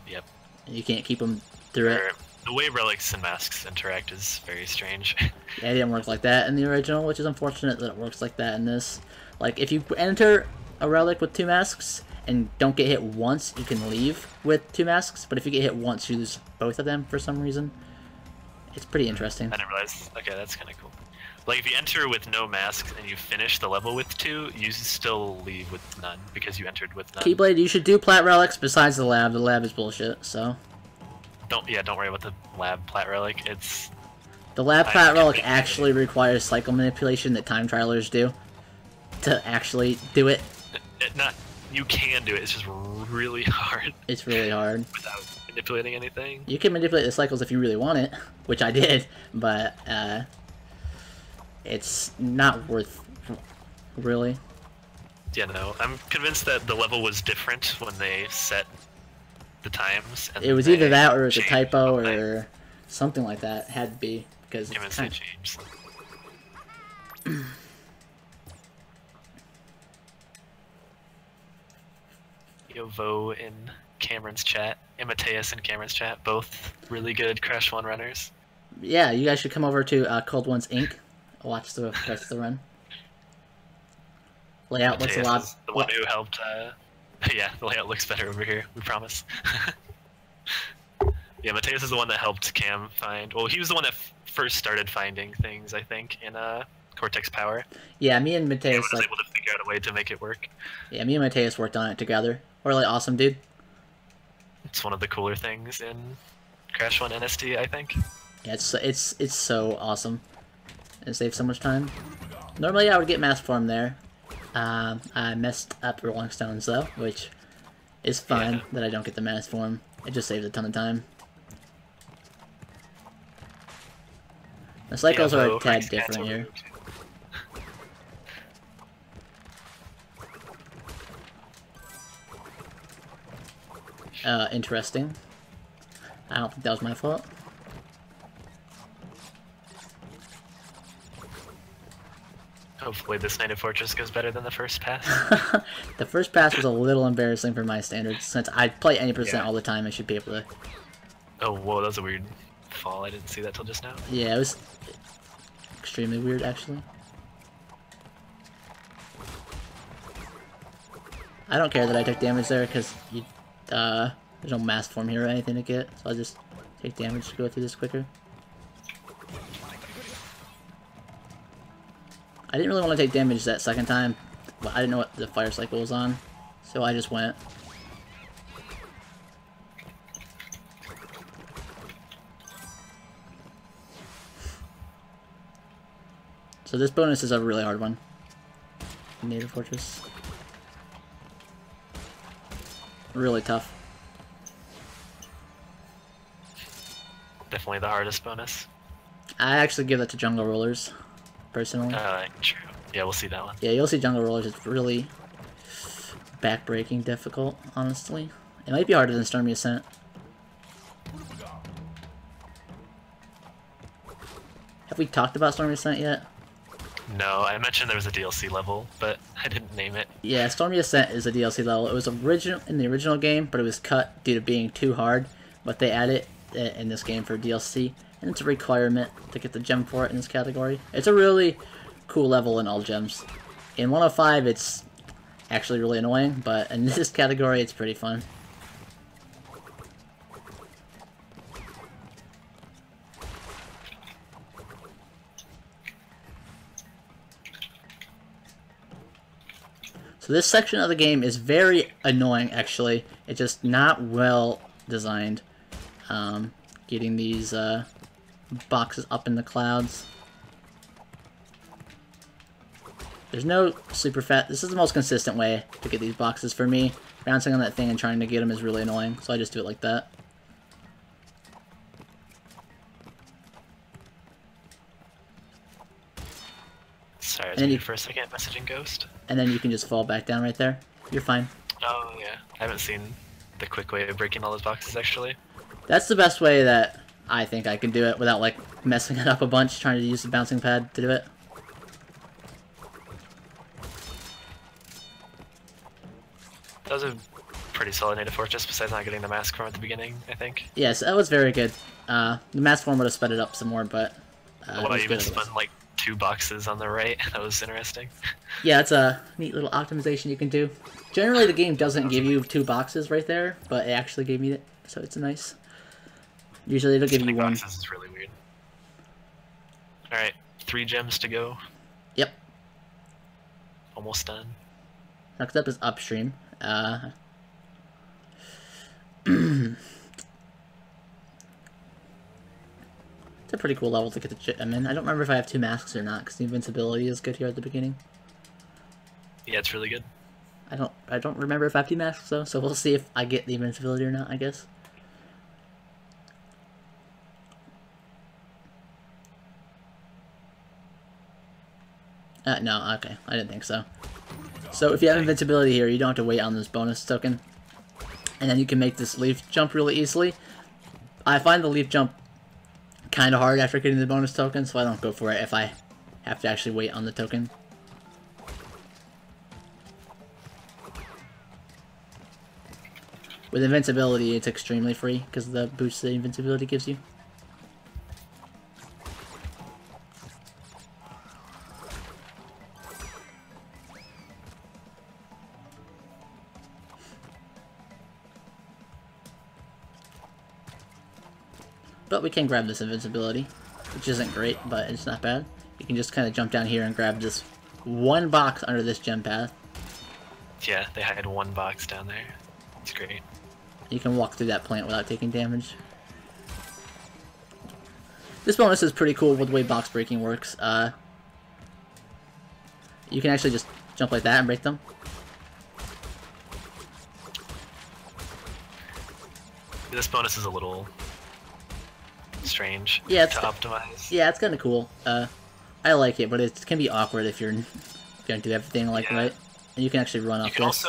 Yep. And you can't keep them through it. The way relics and masks interact is very strange. Yeah, it didn't work like that in the original, which is unfortunate that it works like that in this. Like, if you enter a relic with 2 masks and don't get hit once, you can leave with 2 masks, but if you get hit once, you lose both of them for some reason. It's pretty interesting. I didn't realize. Okay, that's kind of cool. Like, if you enter with no masks and you finish the level with 2, you still leave with none, because you entered with none. Keyblade, you should do plat relics besides the lab. The lab is bullshit, so... don't worry about the lab plat relic. It's The lab plat relic actually requires cycle manipulation that time trialers do to actually do it. You can do it. It's just really hard. It's really hard without manipulating anything. You can manipulate the cycles if you really want it, which I did, but it's not worth really. Yeah, no. I'm convinced that the level was different when they set the times. And it was either that or it was a typo or something like that. It had to be because it's kind of... changed. Vo in Cameron's chat, Mateus in Cameron's chat, both really good Crash 1 runners. Yeah, you guys should come over to Cold Ones Inc. Watch the rest of the run. Layout looks a lot... Is the one who helped, yeah, the layout looks better over here, we promise. Yeah, Mateus is the one that helped Cam find... Well, he was the one that first started finding things, I think, in Cortex Power. Yeah, me and Mateus... was able to figure out a way to make it work. Yeah, me and Mateus worked on it together. Really awesome, dude. It's one of the cooler things in Crash 1 NST, I think. Yeah, it's so awesome. It saves so much time. Normally I would get mass form there. I messed up Rolling Stones though, which is fine that I don't get the mass form. It just saves a ton of time. The cycles are a tad different here. Interesting. I don't think that was my fault. Hopefully this Native Fortress goes better than the first pass. The first pass was a little embarrassing for my standards. Since I play any percent all the time, I should be able to... Oh, whoa, that was a weird fall. I didn't see that till just now. Yeah, it was extremely weird, actually. I don't care that I took damage there, because there's no mass form here or anything to get, so I'll just take damage to go through this quicker. I didn't really want to take damage that second time, but I didn't know what the fire cycle was on, so I just went. So this bonus is a really hard one. Native Fortress. Really tough. Definitely the hardest bonus. I actually give that to Jungle Rollers, personally. True. Yeah, we'll see that one. Yeah, you'll see Jungle Rollers. It's really back-breaking difficult, honestly. It might be harder than Stormy Ascent. Have we talked about Stormy Ascent yet? No, I mentioned there was a DLC level, but I didn't name it. Yeah, Stormy Ascent is a DLC level. It was original in the original game, but it was cut due to being too hard. But they added it in this game for DLC, and it's a requirement to get the gem for it in this category. It's a really cool level in all gems. In 105, it's actually really annoying, but in this category, it's pretty fun. So this section of the game is very annoying, actually. It's just not well designed. Getting these boxes up in the clouds. There's no super fast... This is the most consistent way to get these boxes for me. Bouncing on that thing and trying to get them is really annoying, so I just do it like that. Sorry, I was muted for a second, messaging Ghost. And then you can just fall back down right there. You're fine. Oh, yeah. I haven't seen the quick way of breaking all those boxes, actually. That's the best way that I think I can do it without, like, messing it up a bunch, trying to use the bouncing pad to do it. That was a pretty solid Native Fortress, besides not getting the mask form at the beginning, I think. Yes, that was very good. The mask form would have sped it up some more, but... well, I even spun, like, 2 boxes on the right. That was interesting. Yeah, it's a neat little optimization you can do. Generally, the game doesn't give you 2 boxes right there, but it actually gave me it, so it's nice. Usually it'll give you 1. Boxes is really weird. Alright, 3 gems to go. Yep. Almost done. Next up is Upstream. It's a pretty cool level to get the gem in. I don't remember if I have 2 masks or not, because the invincibility is good here at the beginning. Yeah, it's really good. I don't remember if I have 2 masks though, so we'll see if I get the invincibility or not, I guess. No, okay. I didn't think so. So if you have invincibility here, you don't have to wait on this bonus token. And then you can make this leaf jump really easily. I find the leaf jump kind of hard after getting the bonus token, so I don't go for it if I have to actually wait on the token. With invincibility, it's extremely free because of the boost the invincibility gives you. But we can grab this invincibility, which isn't great, but it's not bad. You can just kind of jump down here and grab this one box under this gem path. Yeah, they had one box down there. It's great. You can walk through that plant without taking damage. This bonus is pretty cool with the way box breaking works. You can actually just jump like that and break them. This bonus is a little strange to optimize. Yeah, it's kind of cool. I like it, but it can be awkward if you're going to do everything like right. And you can actually run off this.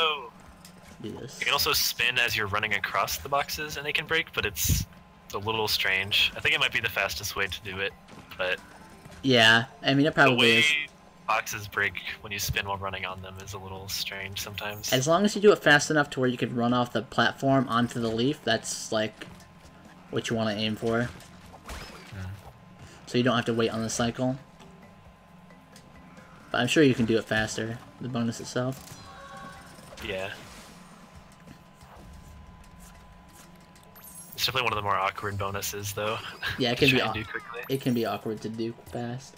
You can also spin as you're running across the boxes and they can break, but it's a little strange. I think it might be the fastest way to do it, but... Yeah, I mean, it probably is. The way boxes break when you spin while running on them is a little strange sometimes. As long as you do it fast enough to where you can run off the platform onto the leaf, that's, like, what you want to aim for. So you don't have to wait on the cycle. But I'm sure you can do it faster, the bonus itself. Yeah. It's definitely one of the more awkward bonuses, though. Yeah, it can be awkward to do fast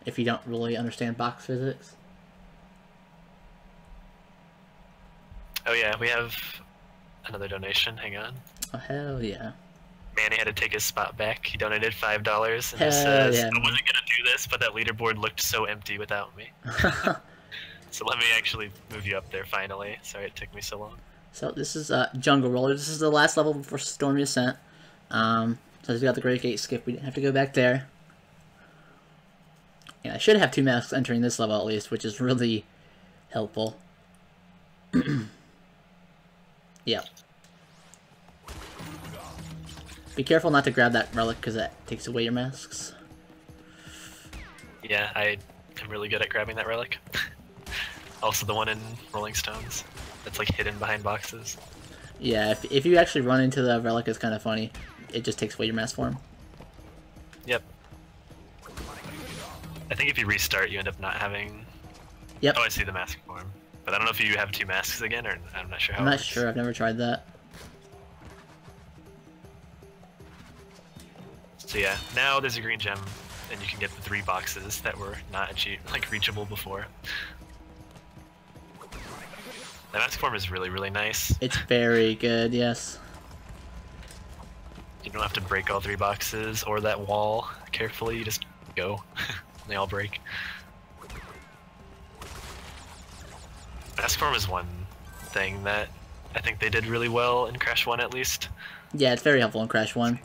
if you don't really understand box physics. Oh yeah, we have another donation. Hang on. Oh hell yeah. Manny had to take his spot back. He donated $5, and hell it says, yeah, I wasn't gonna do this, but that leaderboard looked so empty without me. So let me actually move you up there finally. Sorry it took me so long. So this is Jungle Roller. This is the last level before Stormy Ascent. So we got the Great Gate skip. We didn't have to go back there. Yeah, I should have 2 masks entering this level at least, which is really helpful. Yep. Be careful not to grab that relic because that takes away your masks. Yeah, I am really good at grabbing that relic. Also the one in Rolling Stones. That's like hidden behind boxes. Yeah, if you actually run into the relic, it's kind of funny. It just takes away your mask form. Yep. I think if you restart, you end up not having... Yep. Oh, I see the mask form. But I don't know if you have 2 masks again, or I'm not sure how I'm it not works. sure. I've never tried that. So yeah, now there's a green gem, and you can get the 3 boxes that were not reachable before. The mask form is really, really nice. It's very good, yes. You don't have to break all 3 boxes or that wall carefully, you just go. They all break. Mask form is one thing that I think they did really well in Crash 1 at least. Yeah, it's very helpful in Crash 1.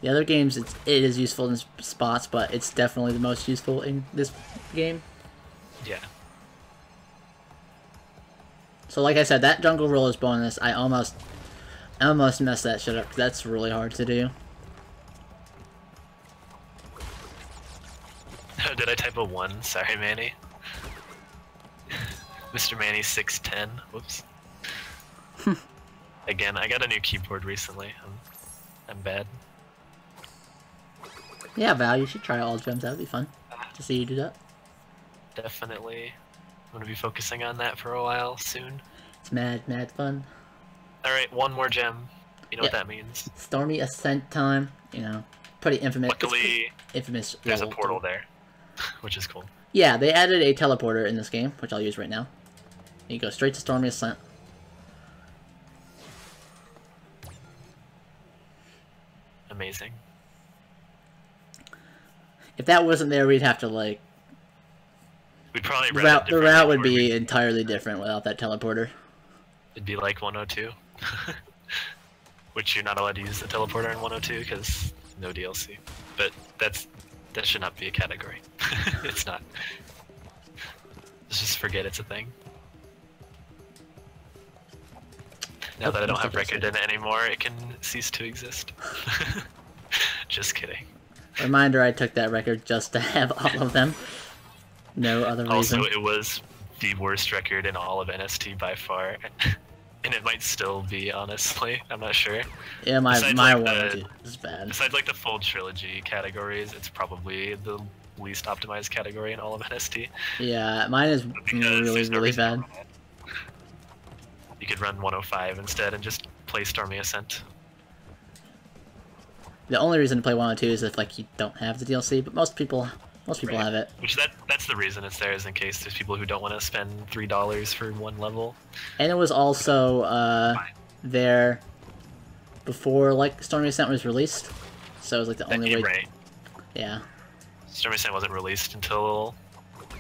The other games, it is useful in spots, but it's definitely the most useful in this game. Yeah. So like I said, that Jungle Rollers bonus, I almost messed that shit up, because that's really hard to do. Did I type a 1? Sorry, Manny. Mr. Manny 610. Whoops. Again, I got a new keyboard recently. I'm bad. Yeah, Val, you should try all gems. That would be fun to see you do that. Definitely. I'm going to be focusing on that for a while soon. It's mad fun. Alright, 1 more gem. You know what that means. Stormy Ascent time. You know, pretty infamous. Luckily, infamous there's a portal there, which is cool. Yeah, they added a teleporter in this game, which I'll use right now. You go straight to Stormy Ascent. Amazing. If that wasn't there, we'd have to like. We'd probably The route would be entirely different without that teleporter. It'd be like 102, which you're not allowed to use the teleporter in 102 because no DLC. But that should not be a category. It's not. Let's just forget it's a thing. Now that I don't have record in it anymore, it can cease to exist. Just kidding. Reminder, I took that record just to have all of them. No other reason. Also, it was the worst record in all of NST by far. And it might still be, honestly. I'm not sure. Yeah, my one is bad. Besides like the full trilogy categories, it's probably the least optimized category in all of NST. Yeah, mine is really bad. You could run 105 instead and just play Stormy Ascent. The only reason to play 102 is if like you don't have the DLC, but most people have it. Which that's the reason it's there, is in case there's people who don't want to spend $3 for one level. And it was also there before like Stormy Ascent was released, so it was like the only way. Right. Yeah. Stormy Ascent wasn't released until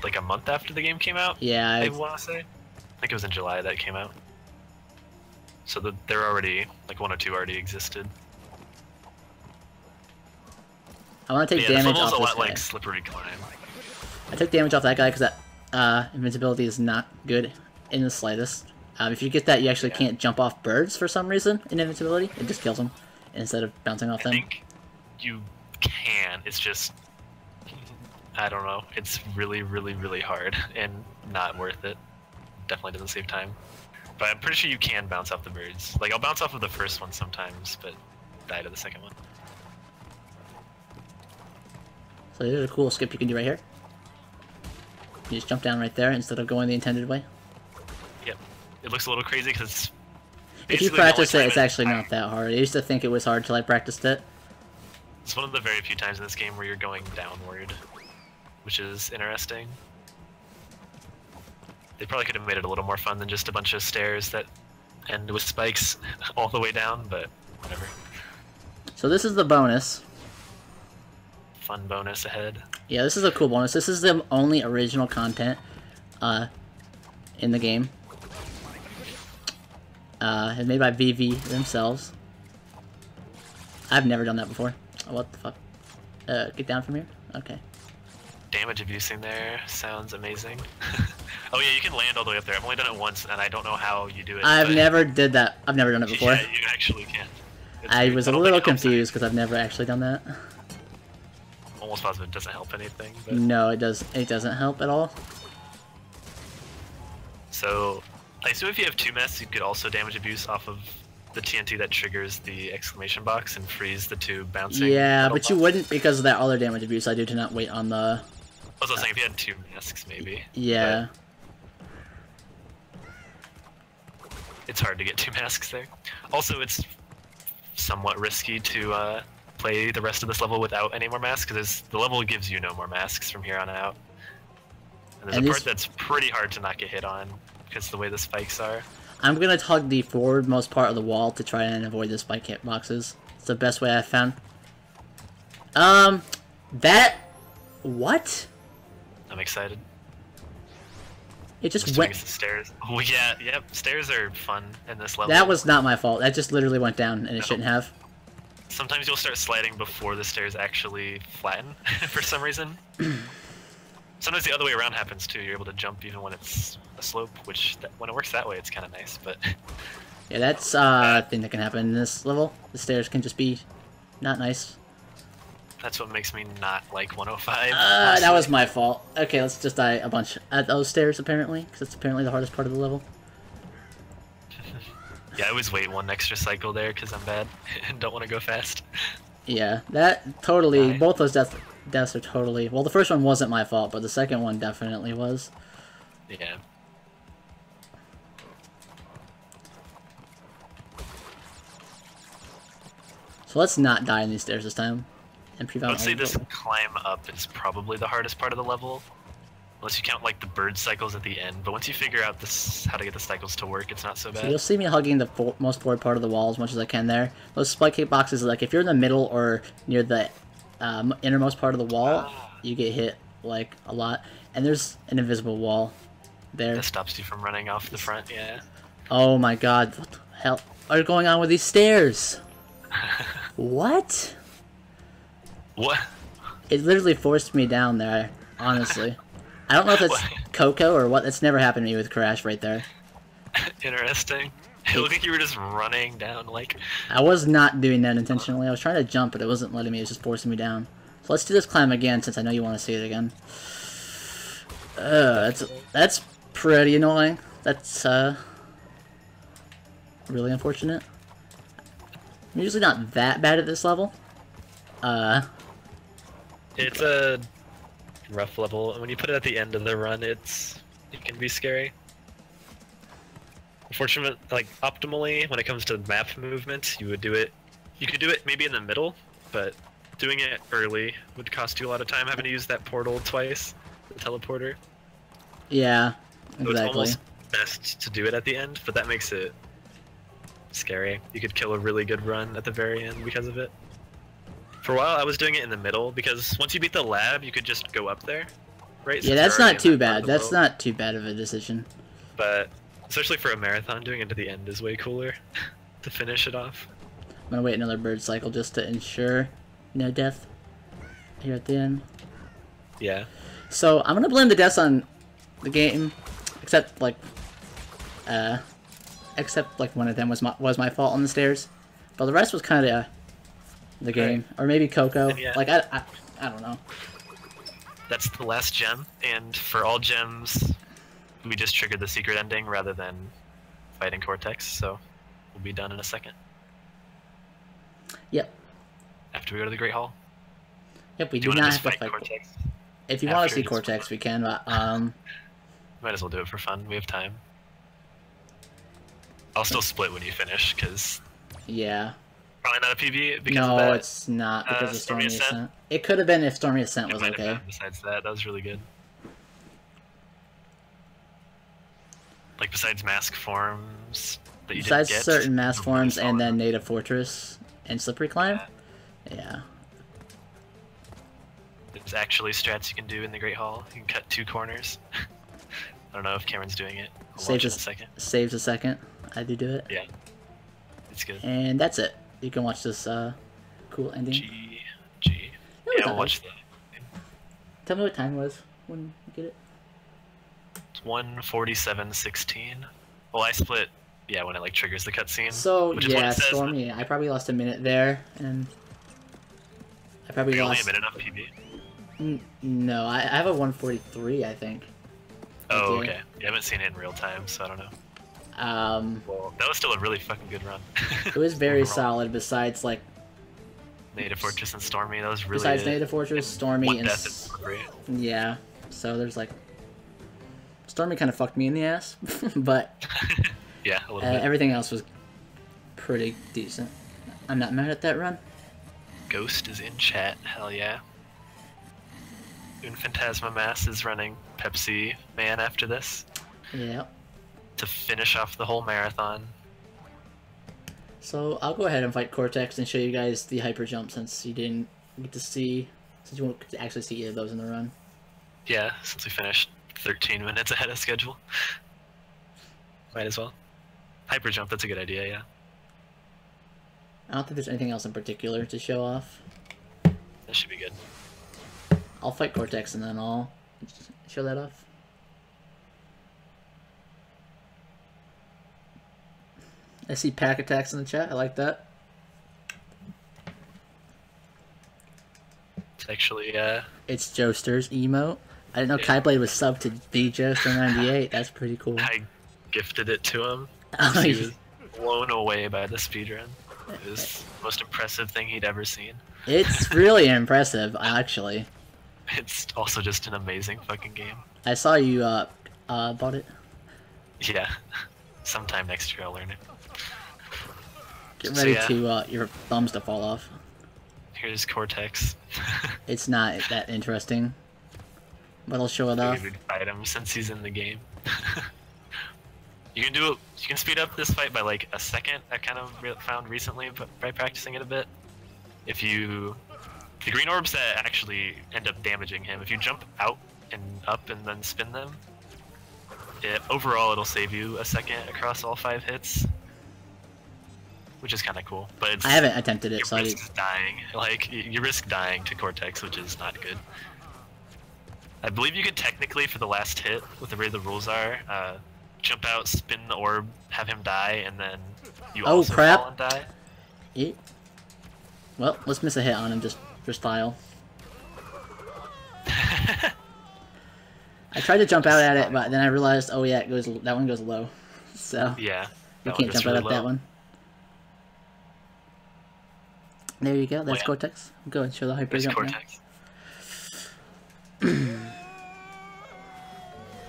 like a month after the game came out. Yeah. I want to say. I think it was in July that it came out. So they're already like 102 already existed. I want to take damage off this guy. This level's a lot like Slippery Climb. I took damage off that guy because that invincibility is not good in the slightest. If you get that, you actually can't jump off birds for some reason in invincibility. It just kills them instead of bouncing off them. I think you can. It's just, I don't know. It's really, really, really hard and not worth it. Definitely doesn't save time. But I'm pretty sure you can bounce off the birds. Like, I'll bounce off of the first one sometimes, but die to the second one. So there's a cool skip you can do right here. You just jump down right there instead of going the intended way. Yep. It looks a little crazy because if you practice it, it's actually not that hard. I used to think it was hard till I practiced it. It's one of the very few times in this game where you're going downward, which is interesting. They probably could have made it a little more fun than just a bunch of stairs that end with spikes all the way down, but whatever. So this is the bonus. Fun bonus ahead. Yeah, this is a cool bonus. This is the only original content in the game. It's made by VV themselves. I've never done that before. Oh, what the fuck? Get down from here? Okay. Damage abusing there sounds amazing. Oh yeah, you can land all the way up there. I've only done it once, and I don't know how you do it. I've never did that. I've never done it before. Yeah, you actually can. I was a little confused because I've never actually done that. Almost positive it doesn't help anything. But... No, it does. It doesn't help at all. So, I assume if you have 2 masks, you could also damage abuse off of the TNT that triggers the exclamation box and freeze the 2 bouncing. Yeah, but you wouldn't because of that other damage abuse I do to not wait on the... I was saying if you had 2 masks, maybe. Yeah. But it's hard to get 2 masks there. Also, it's somewhat risky to play the rest of this level without any more masks, because the level gives you no more masks from here on out. And there's a part that's pretty hard to not get hit on, because of the way the spikes are. I'm gonna tug the forwardmost part of the wall to try and avoid the spike hit boxes. It's the best way I've found. What? I'm excited. It just went... The stairs. Oh yeah, yep, stairs are fun in this level. That was not my fault. That just literally went down, and it shouldn't have. Sometimes you'll start sliding before the stairs actually flatten, for some reason. Sometimes the other way around happens too. You're able to jump even when it's a slope, which when it works that way, it's kind of nice. But yeah, that's a thing that can happen in this level. The stairs can just be not nice. That's what makes me not like 105. That was my fault. Okay, let's just die a bunch at those stairs apparently, because it's apparently the hardest part of the level. Yeah, I always wait 1 extra cycle there because I'm bad and don't want to go fast. Yeah, that totally. Both those deaths are totally. Well, the first one wasn't my fault, but the second one definitely was. Yeah. So let's not die in these stairs this time, and prevent. Let's say this climb up is probably the hardest part of the level. Unless you count like the bird cycles at the end, but once you figure out how to get the cycles to work, it's not so bad. So you'll see me hugging the most forward part of the wall as much as I can there. Those spike hit boxes, like if you're in the middle or near the innermost part of the wall, Ah. you get hit like a lot. And there's an invisible wall there. That stops you from running off the front, yeah. Oh my god, what the hell are going on with these stairs? What? What? It literally forced me down there, honestly. I don't know if it's What? Coco or what. That's never happened to me with Crash right there. Interesting. It looked like you were just running down, like... I was not doing that intentionally. I was trying to jump, but it wasn't letting me. It was just forcing me down. So let's do this climb again, since I know you want to see it again. That's pretty annoying. That's, really unfortunate. I'm usually not that bad at this level. It's a rough level, and when you put it at the end of the run, it can be scary. Unfortunately, like, optimally, when it comes to map movement, you could do it maybe in the middle, but doing it early would cost you a lot of time, having to use that portal twice, the teleporter. Yeah, So it's exactly. almost best to do it at the end, but that makes it scary. You could kill a really good run at the very end because of it. For a while, I was doing it in the middle, because once you beat the lab, you could just go up there, right? Yeah, Since that's you're already not in too that part bad. of the That's world. not too bad of a decision. But especially for a marathon, doing it to the end is way cooler to finish it off. I'm gonna wait another bird cycle just to ensure no death here at the end. Yeah. So I'm gonna blame the deaths on the game, except like one of them was my fault on the stairs, but the rest was kind of the game, or maybe Coco. Yeah. Like I don't know. That's the last gem, and for all gems, we just triggered the secret ending rather than fighting Cortex, so we'll be done in a second. Yep. After we go to the Great Hall. Yep. We Do do you want not to have just to fight fight. Cortex? If you want to after see this Cortex, we can. But Might as well do it for fun. We have time. I'll still split when you finish, because yeah. probably not a PB because of No, that. it's not because of Stormy Stormy Ascent? Ascent. It could have been if Stormy Ascent It was might have okay. been besides that. That was really good. Like, besides mask forms that you Besides didn't get. certain mass the forms really and then solid. Native Fortress and Slippery Climb. Yeah. There's actually strats you can do in the Great Hall. You can cut 2 corners. I don't know if Cameron's doing it. We'll watch in a second. Saves a second. I do it. Yeah. It's good. And that's it. You can watch this cool ending. G. No, Yeah, it's we'll not. watch the... Tell me what time it was when you get it. It's 1:47:16. Well, I split, yeah, when it, like, triggers the cutscene. So, which is what yeah, it says. Stormy, I probably lost a minute there, and I probably You only lost... a minute off PB? No, I have a 143, I think. Oh, I do. okay. You haven't seen it in real time, so I don't know. Well, That was still a really fucking good run. it was very Overall. solid, besides, like, Native Fortress and Stormy, that was really besides it. Native Fortress, Stormy, One and... death and three. Yeah, so there's, like... Stormy kind of fucked me in the ass, but Yeah, a little bit. everything else was pretty decent. I'm not mad at that run. Ghost is in chat, hell yeah. And Phantasma Mass is running Pepsi Man after this Yeah. to finish off the whole marathon. So I'll go ahead and fight Cortex and show you guys the hyper jump since you didn't get to see, since you won't get to actually see either of those in the run. Yeah, since we finished 13 minutes ahead of schedule. Might as well. Hyper jump, that's a good idea, yeah. I don't think there's anything else in particular to show off. That should be good. I'll fight Cortex and then I'll show that off. I see pack attacks in the chat. I like that. It's actually, It's Joester's emote. I didn't know Yeah. Kaiblade was subbed to VJoester98. That's pretty cool. I gifted it to him. Oh, He yeah. was blown away by the speedrun. It was the most impressive thing he'd ever seen. It's really impressive, actually. It's also just an amazing fucking game. I saw you bought it. Yeah. Sometime next year I'll learn it. Get So, ready yeah. to your thumbs to fall off. Here's Cortex. It's not that interesting, but I'll show it off. We could fight him since he's in the game. You can do it. You can speed up this fight by like a second. I kind of found recently, but by practicing it a bit, if you The green orbs that actually end up damaging him, if you jump out and up and then spin them, overall it'll save you a second across all 5 hits, which is kind of cool. But it's, I haven't attempted it, so you risk dying. Like, you risk dying to Cortex, which is not good. I believe you could technically, for the last hit, with the way the rules are, jump out, spin the orb, have him die, and then you also fall and die. Well, let's miss a hit on him just for style. I tried to jump out at it, but then I realized, oh yeah, that one goes low. So yeah, you can't jump out at that one. There you go. That's Cortex. Go and show the hyper jump Cortex.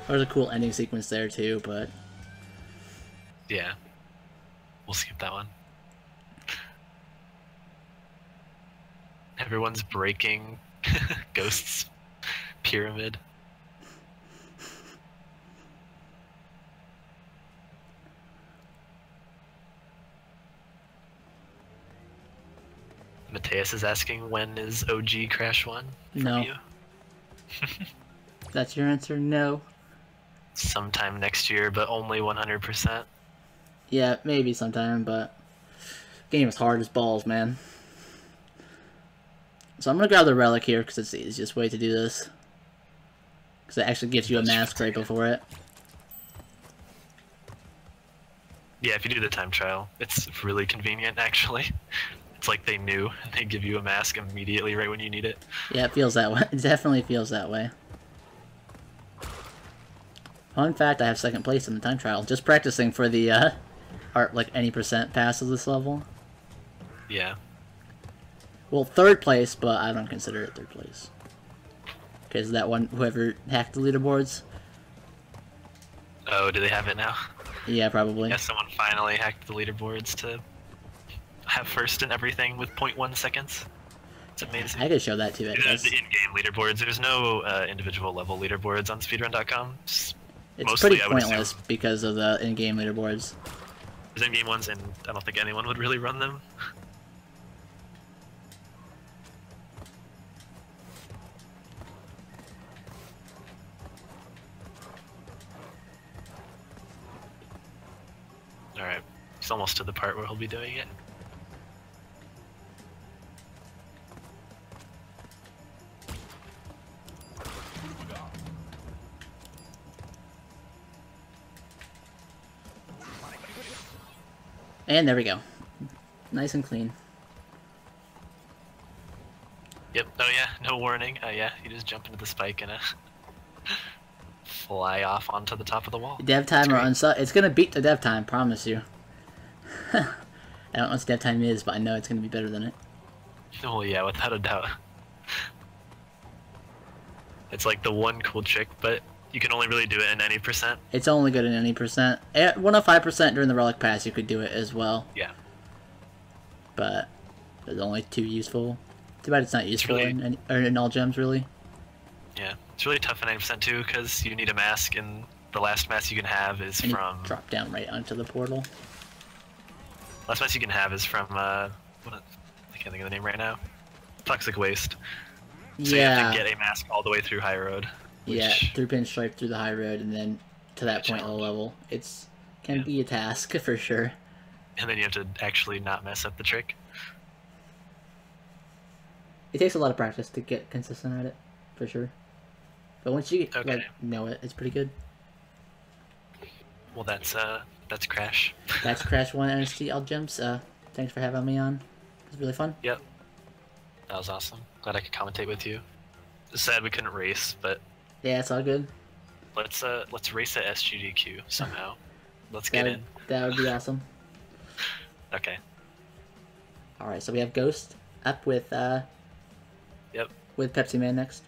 There's a cool ending sequence there too, but yeah, we'll skip that one. Everyone's breaking Ghost's pyramid. Mateus is asking, when is OG Crash 1 from no. you? That's your answer? No. Sometime next year, but only 100%. Yeah, maybe sometime, but game is hard as balls, man. So I'm gonna grab the relic here because it's the easiest way to do this. Because it actually gives you a mask right before it. Yeah, if you do the time trial, it's really convenient actually. It's like they knew, and they give you a mask immediately right when you need it. Yeah, it feels that way. It definitely feels that way. Fun fact, I have 2nd place in the time trial. Just practicing for the, like, any % pass of this level. Yeah. Well, 3rd place, but I don't consider it 3rd place. Because that one, whoever hacked the leaderboards. Oh, do they have it now? Yeah, probably. Yeah, someone finally hacked the leaderboards to have first in everything with 0.1 seconds. It's amazing. I could show that too, I guess. The in-game leaderboards. There's no individual level leaderboards on speedrun.com. It's mostly, pretty pointless because of the in-game leaderboards. There's in-game ones, and I don't think anyone would really run them. Alright, he's almost to the part where he'll be doing it. And there we go. Nice and clean. Yep, oh yeah, no warning. Yeah, you just jump into the spike and fly off onto the top of the wall. Dev time or unsub. It's gonna beat the dev time, promise you. I don't know what dev time is, but I know it's gonna be better than it. Oh yeah, without a doubt. It's like the one cool trick, but you can only really do it in any %. It's only good in any %. At 105% during the Relic Pass, you could do it as well. Yeah. But it's only 2 useful. Too bad it's not useful in all gems, really. Yeah, it's really tough in 90% too, because you need a mask, and the last mask you can have is from... drop down right onto the portal. Last mask you can have is from, I can't think of the name right now. Toxic Waste. So you have to get a mask all the way through High Road. Yeah, through Pinstripe, through the High Road, and then to that point of the level. Can be a task, for sure. And then you have to actually not mess up the trick. It takes a lot of practice to get consistent at it, for sure. But once you know it, it's pretty good. Well, that's Crash. That's Crash 1 NST All Gems. Thanks for having me on. It was really fun. Yep. That was awesome. Glad I could commentate with you. Sad we couldn't race, but yeah, it's all good. Let's race at SGDQ somehow. Let's get in. That would be awesome. Okay. All right, so we have Ghost up with Yep. With Pepsi Man next.